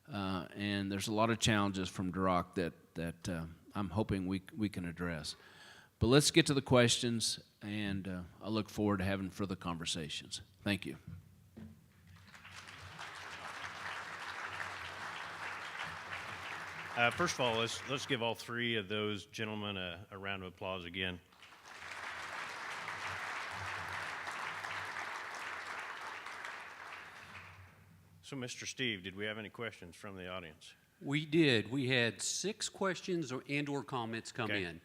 And there's a lot of challenges from Duroc that I'm hoping we can address. But let's get to the questions, and I look forward to having further conversations. Thank you. First of all, let's give all three of those gentlemen a round of applause again. again. So, Mr. Steve, did we have any questions from the audience? We did. We had 6 questions and/or comments come Okay. in.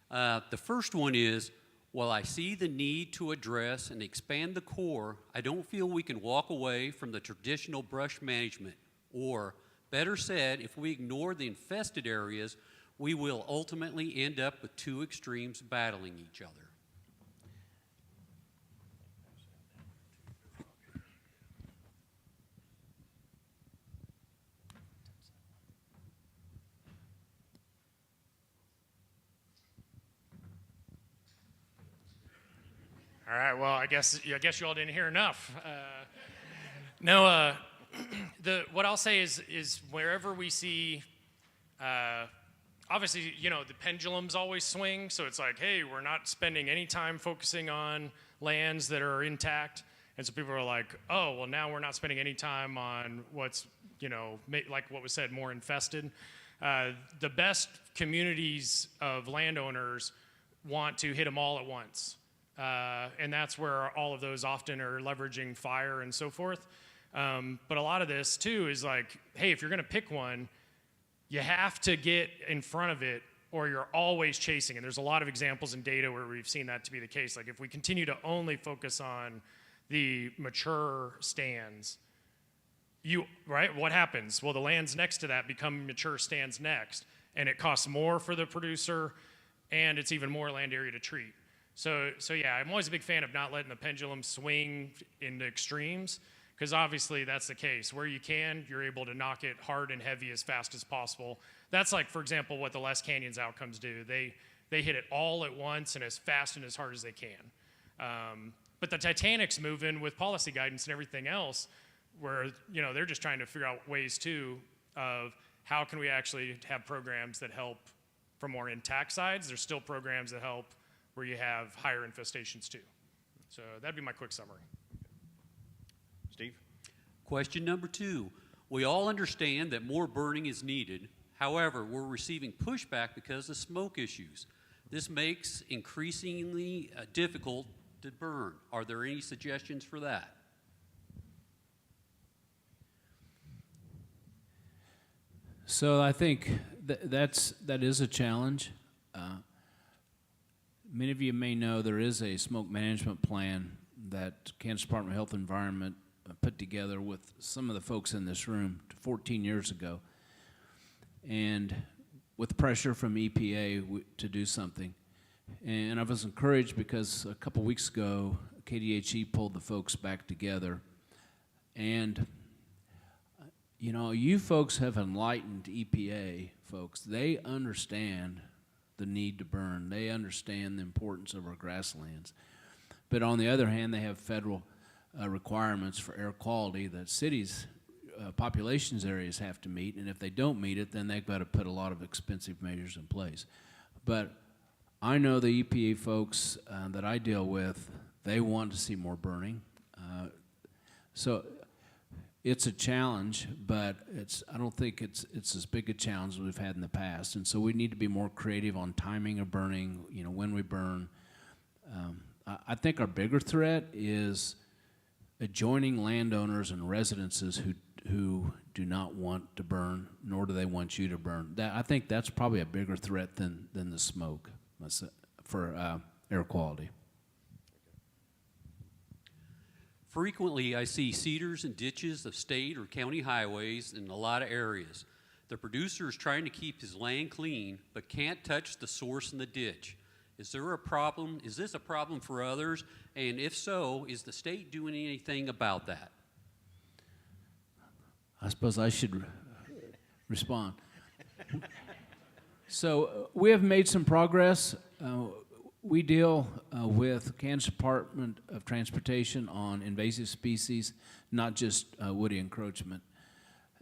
The first one is, while I see the need to address and expand the core, I don't feel we can walk away from the traditional brush management. Or, better said, if we ignore the infested areas, we will ultimately end up with 2 extremes battling each other. All right. Well, I guess you all didn't hear enough. What I'll say is wherever we see, obviously, the pendulums always swing. So it's like, hey, we're not spending any time focusing on lands that are intact, and so people are like, oh, well, now we're not spending any time on what's, like what was said, more infested. The best communities of landowners want to hit them all at once. And that's where all of those often are leveraging fire and so forth. But a lot of this, too, is like, hey, if you're going to pick one, you have to get in front of it or you're always chasing. And there's a lot of examples in data where we've seen that to be the case. Like if we continue to only focus on the mature stands, what happens? Well, the lands next to that become mature stands next, and it costs more for the producer, and it's even more land area to treat. So yeah, I'm always a big fan of not letting the pendulum swing into extremes, because obviously that's the case. Where you can, you're able to knock it hard and heavy as fast as possible. That's like, for example, what the Les Canyons outcomes do. They hit it all at once and as fast and as hard as they can. But the Titanic's moving with policy guidance and everything else, where they're just trying to figure out ways too of how can we actually have programs that help from more intact sides. There's still programs that help where you have higher infestations too. So that'd be my quick summary. Steve? Question number 2. We all understand that more burning is needed. However, we're receiving pushback because of smoke issues. This makes increasingly difficult to burn. Are there any suggestions for that? So I think that is a challenge. Many of you may know there is a smoke management plan that Kansas Department of Health and Environment put together with some of the folks in this room 14 years ago. And with pressure from EPA to do something. And I was encouraged because a couple weeks ago, KDHE pulled the folks back together. And you folks have enlightened EPA folks. They understand the need to burn. They understand the importance of our grasslands. But on the other hand, they have federal requirements for air quality that cities, populations areas have to meet. And if they don't meet it, then they've got to put a lot of expensive measures in place. But I know the EPA folks that I deal with, they want to see more burning. So it's a challenge, but I don't think it's as big a challenge as we've had in the past. And so we need to be more creative on timing of burning, when we burn. I think our bigger threat is adjoining landowners and residences who do not want to burn, nor do they want you to burn. I think that's probably a bigger threat than the smoke for air quality. Frequently, I see cedars and ditches of state or county highways in a lot of areas. The producer is trying to keep his land clean, but can't touch the source in the ditch. Is there a problem? Is this a problem for others? And if so, is the state doing anything about that? I suppose I should respond. So we have made some progress. We deal with Kansas Department of Transportation on invasive species, not just woody encroachment.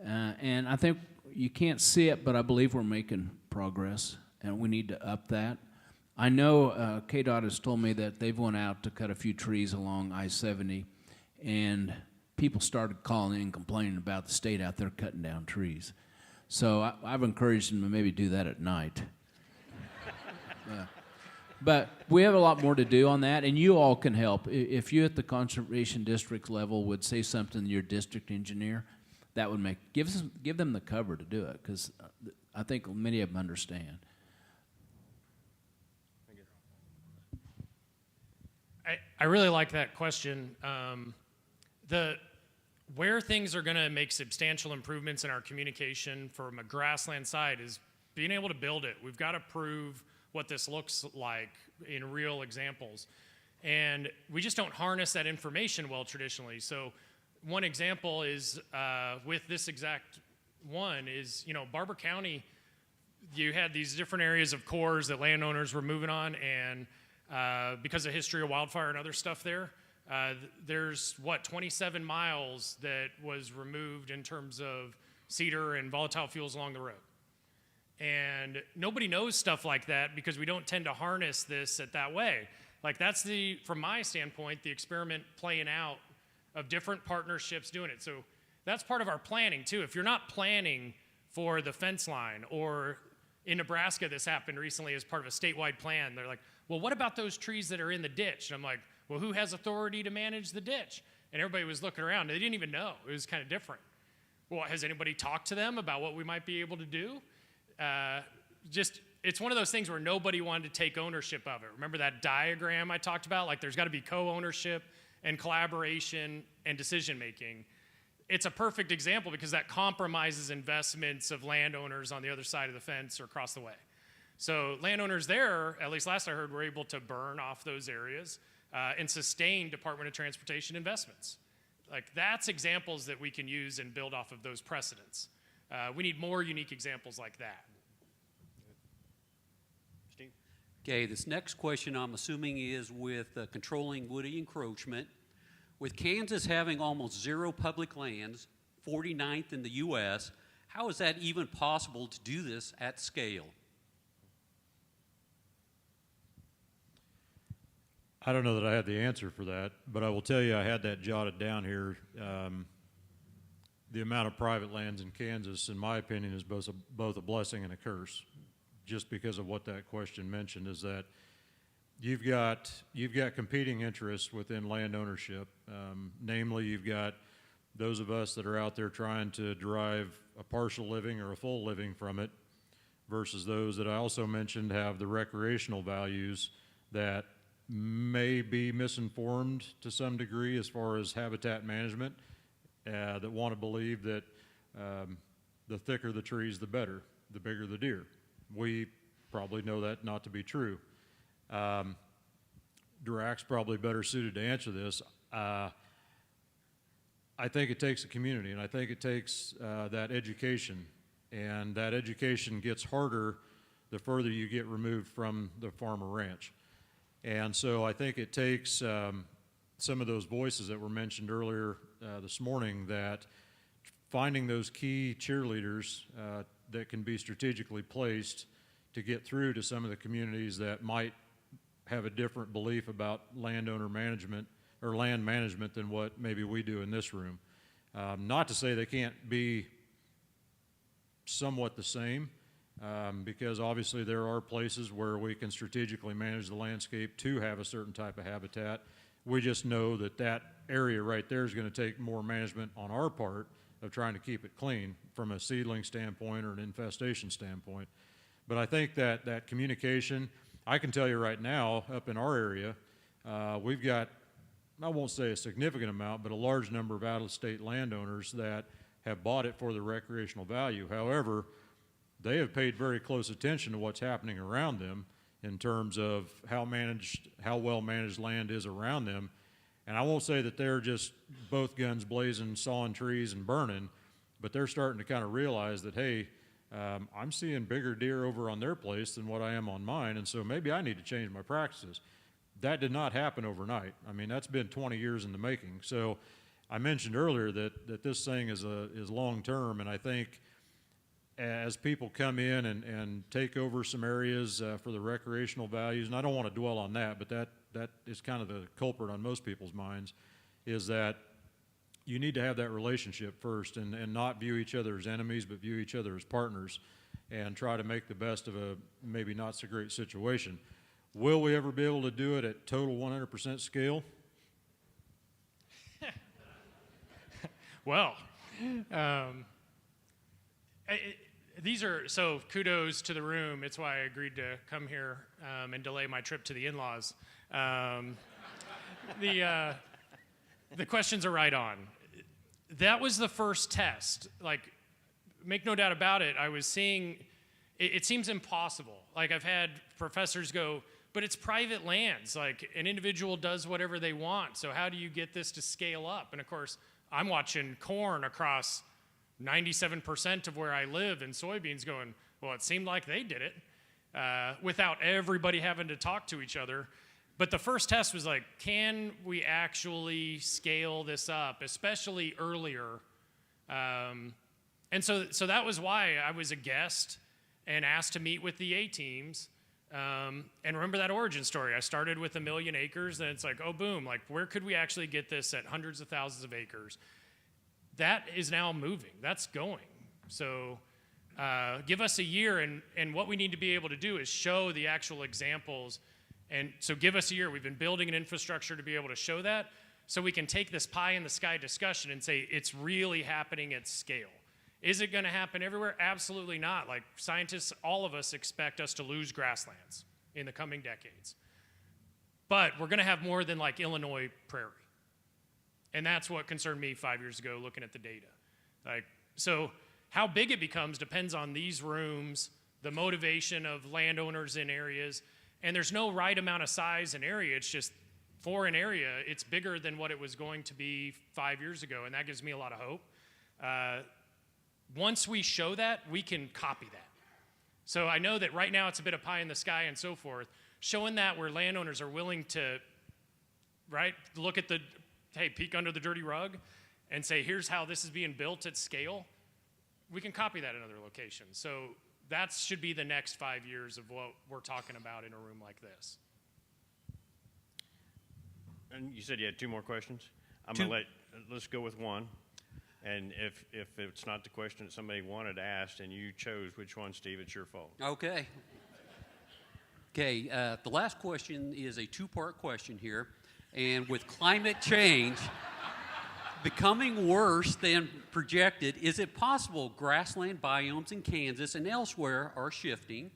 And I think you can't see it, but I believe we're making progress, and we need to up that. I know KDOT has told me that they've went out to cut a few trees along I-70, and people started calling in complaining about the state out there cutting down trees. So I've encouraged them to maybe do that at night. But we have a lot more to do on that, and you all can help. If you at the Conservation District level would say something to your district engineer, that would give them the cover to do it, because I think many of them understand. I really like that question. Where things are going to make substantial improvements in our communication from a grassland side is being able to build it. We've got to prove what this looks like in real examples. And we just don't harness that information well traditionally. So one example is with this exact one is, Barber County, you had these different areas of cores that landowners were moving on, and because of history of wildfire and other stuff there, there's 27 miles that was removed in terms of cedar and volatile fuels along the road. And nobody knows stuff like that because we don't tend to harness this that way. Like, that's from my standpoint, the experiment playing out of different partnerships doing it. So that's part of our planning too. If you're not planning for the fence line, or in Nebraska, this happened recently as part of a statewide plan, they're like, well, what about those trees that are in the ditch? And I'm like, well, who has authority to manage the ditch? And everybody was looking around. They didn't even know. It was kind of different. Well, has anybody talked to them about what we might be able to do? It's one of those things where nobody wanted to take ownership of it. Remember that diagram I talked about? Like, there's got to be co-ownership and collaboration and decision-making. It's a perfect example because that compromises investments of landowners on the other side of the fence or across the way. So landowners there, at least last I heard, were able to burn off those areas and sustain Department of Transportation investments. Like, that's examples that we can use and build off of those precedents. We need more unique examples like that. Steve? Okay, this next question I'm assuming is with controlling woody encroachment. With Kansas having almost zero public lands, 49th in the U.S., how is that even possible to do this at scale? I don't know that I have the answer for that, but I will tell you I had that jotted down here. The amount of private lands in Kansas, in my opinion, is both a blessing and a curse, just because of what that question mentioned, is that you've got competing interests within land ownership. Namely, you've got those of us that are out there trying to derive a partial living or a full living from it, versus those that I also mentioned have the recreational values that may be misinformed to some degree as far as habitat management, that want to believe that the thicker the trees, the better, the bigger the deer. We probably know that not to be true. Dirac's probably better suited to answer this. I think it takes a community, and I think it takes that education, and that education gets harder the further you get removed from the farm or ranch. And so I think it takes some of those voices that were mentioned earlier this morning, that finding those key cheerleaders that can be strategically placed to get through to some of the communities that might have a different belief about landowner management or land management than what maybe we do in this room. Not to say they can't be somewhat the same, because obviously there are places where we can strategically manage the landscape to have a certain type of habitat. We just know that that area right there is going to take more management on our part of trying to keep it clean from a seedling standpoint or an infestation standpoint. But I think that communication, I can tell you right now, up in our area, we've got, I won't say a significant amount, but a large number of out-of-state landowners that have bought it for the recreational value. However, they have paid very close attention to what's happening around them in terms of how well managed land is around them. And I won't say that they're just both guns blazing, sawing trees and burning, but they're starting to kind of realize that, hey, I'm seeing bigger deer over on their place than what I am on mine, and so maybe I need to change my practices. That did not happen overnight. I mean, that's been 20 years in the making. So I mentioned earlier that this thing is long-term, and I think as people come in and take over some areas for the recreational values, and I don't want to dwell on that, but that is kind of the culprit on most people's minds, is that you need to have that relationship first and not view each other as enemies, but view each other as partners and try to make the best of a maybe not so great situation. Will we ever be able to do it at total 100% scale? Well, These are, so kudos to the room. It's why I agreed to come here and delay my trip to the in-laws. The questions are right on. That was the first test. Like, make no doubt about it, I was seeing, it seems impossible. Like, I've had professors go, but it's private lands. Like, an individual does whatever they want. So how do you get this to scale up? And of course, I'm watching corn across 97% of where I live and soybeans going, well, it seemed like they did it without everybody having to talk to each other. But the first test was like, can we actually scale this up, especially earlier? And so that was why I was a guest and asked to meet with the A teams. And remember that origin story. I started with 1 million acres, and it's like, oh, boom, like where could we actually get this at hundreds of thousands of acres? That is now moving. That's going. So give us a year, and what we need to be able to do is show the actual examples. And so give us a year. We've been building an infrastructure to be able to show that, so we can take this pie in the sky discussion and say it's really happening at scale. Is it going to happen everywhere? Absolutely not. Like, scientists, all of us expect us to lose grasslands in the coming decades. But we're going to have more than like Illinois prairie. And that's what concerned me 5 years ago looking at the data. Like, so how big it becomes depends on these rooms, the motivation of landowners in areas, and there's no right amount of size and area. It's just for an area, it's bigger than what it was going to be 5 years ago, and that gives me a lot of hope. Once we show that, we can copy that. So I know that right now it's a bit of pie in the sky and so forth. Showing that where landowners are willing to, right, look at the, hey, peek under the dirty rug and say, here's how this is being built at scale, we can copy that in other locations. So that should be the next 5 years of what we're talking about in a room like this. And you said you had 2 more questions? I'm going to let's go with one. And if it's not the question that somebody wanted asked and you chose which one, Steve, it's your fault. Okay. Okay, the last question is a 2-part question here. And with climate change becoming worse than projected, is it possible grassland biomes in Kansas and elsewhere are shifting?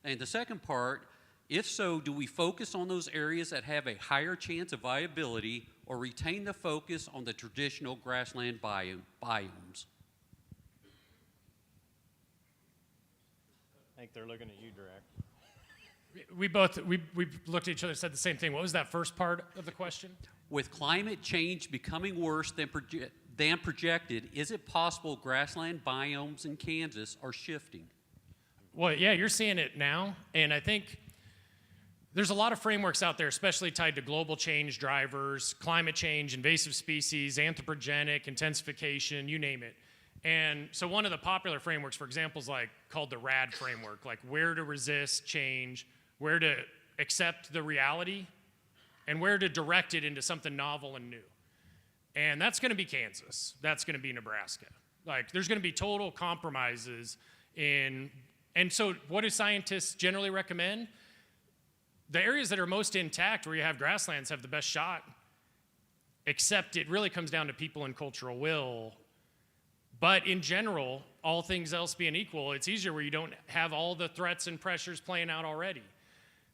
And the second part, if so, do we focus on those areas that have a higher chance of viability or retain the focus on the traditional grassland biomes? I think they're looking at you, Drac. We looked at each other and said the same thing. What was that first part of the question? With climate change becoming worse than projected, is it possible grassland biomes in Kansas are shifting? Well, yeah, you're seeing it now, and I think there's a lot of frameworks out there, especially tied to global change drivers, climate change, invasive species, anthropogenic, intensification, you name it. And so one of the popular frameworks, for example, is like called the RAD framework, like where to resist change, where to accept the reality, and where to direct it into something novel and new. And that's going to be Kansas. That's going to be Nebraska. Like, there's going to be total compromises in, and so what do scientists generally recommend? The areas that are most intact, where you have grasslands, have the best shot, except it really comes down to people and cultural will. But in general, all things else being equal, it's easier where you don't have all the threats and pressures playing out already.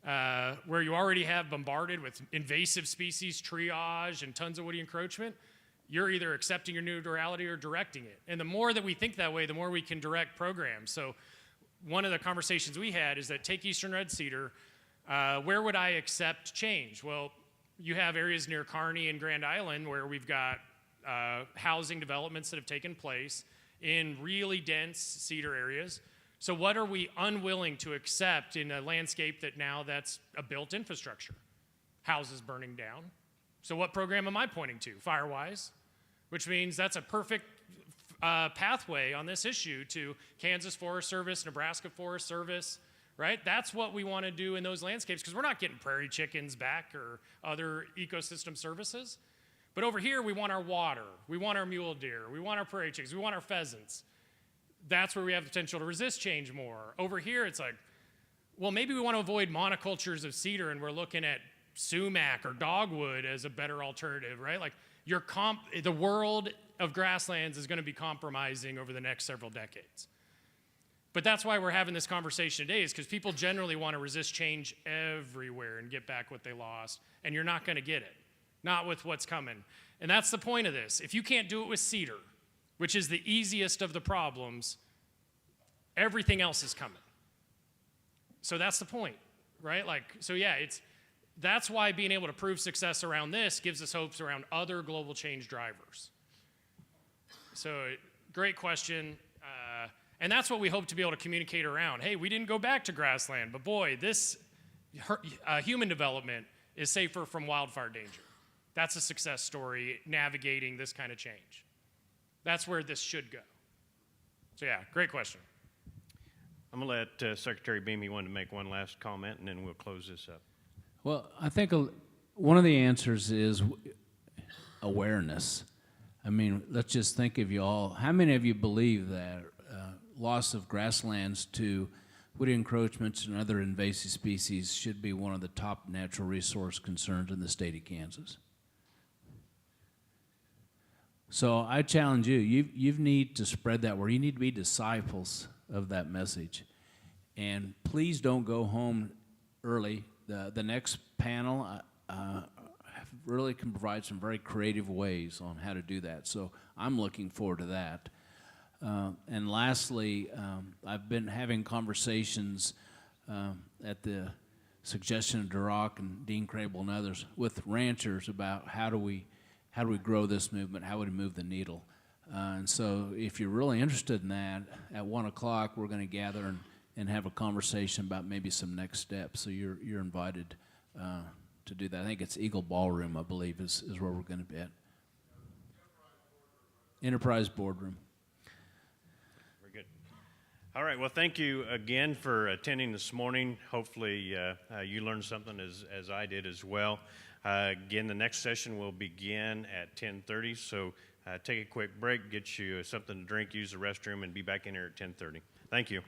Where you already have bombarded with invasive species triage and tons of woody encroachment, you're either accepting your new reality or directing it. And the more that we think that way, the more we can direct programs. So one of the conversations we had is that take Eastern Red Cedar, where would I accept change? Well, you have areas near Kearney and Grand Island where we've got housing developments that have taken place in really dense cedar areas. So what are we unwilling to accept in a landscape that now that's a built infrastructure? Houses burning down. So what program am I pointing to? Firewise, which means that's a perfect pathway on this issue to Kansas Forest Service, Nebraska Forest Service, right? That's what we want to do in those landscapes, because we're not getting prairie chickens back or other ecosystem services. But over here, we want our water, we want our mule deer, we want our prairie chickens, we want our pheasants. That's where we have the potential to resist change more. Over here, it's like, well, maybe we want to avoid monocultures of cedar, and we're looking at sumac or dogwood as a better alternative, right? Like, the world of grasslands is going to be compromising over the next several decades. But that's why we're having this conversation today, is because people generally want to resist change everywhere and get back what they lost, and you're not going to get it, not with what's coming. And that's the point of this. If you can't do it with cedar, which is the easiest of the problems, everything else is coming. So that's the point, right? That's why being able to prove success around this gives us hopes around other global change drivers. So great question. And that's what we hope to be able to communicate around. Hey, we didn't go back to grassland, but boy, this human development is safer from wildfire danger. That's a success story, navigating this kind of change. That's where this should go. So yeah, great question. I'm going to let Secretary Beamy want to make one last comment, and then we'll close this up. Well, I think one of the answers is awareness. I mean, let's just think of you all. How many of you believe that loss of grasslands to wood encroachments and other invasive species should be one of the top natural resource concerns in the state of Kansas? So I challenge you, you need to spread that word. You need to be disciples of that message. And please don't go home early. The next panel really can provide some very creative ways on how to do that. So I'm looking forward to that. And lastly, I've been having conversations at the suggestion of Duroc and Dean Crable and others with ranchers about how do we grow this movement, how would we move the needle. And so if you're really interested in that, at 1 o'clock we're going to gather and have a conversation about maybe some next steps. So you're invited to do that. I think it's Eagle Ballroom, I believe, is where we're going to be at. Enterprise Boardroom. Very good. All right, well, thank you again for attending this morning. Hopefully you learned something as I did as well. Again, the next session will begin at 10:30, so take a quick break, get you something to drink, use the restroom, and be back in here at 10:30. Thank you.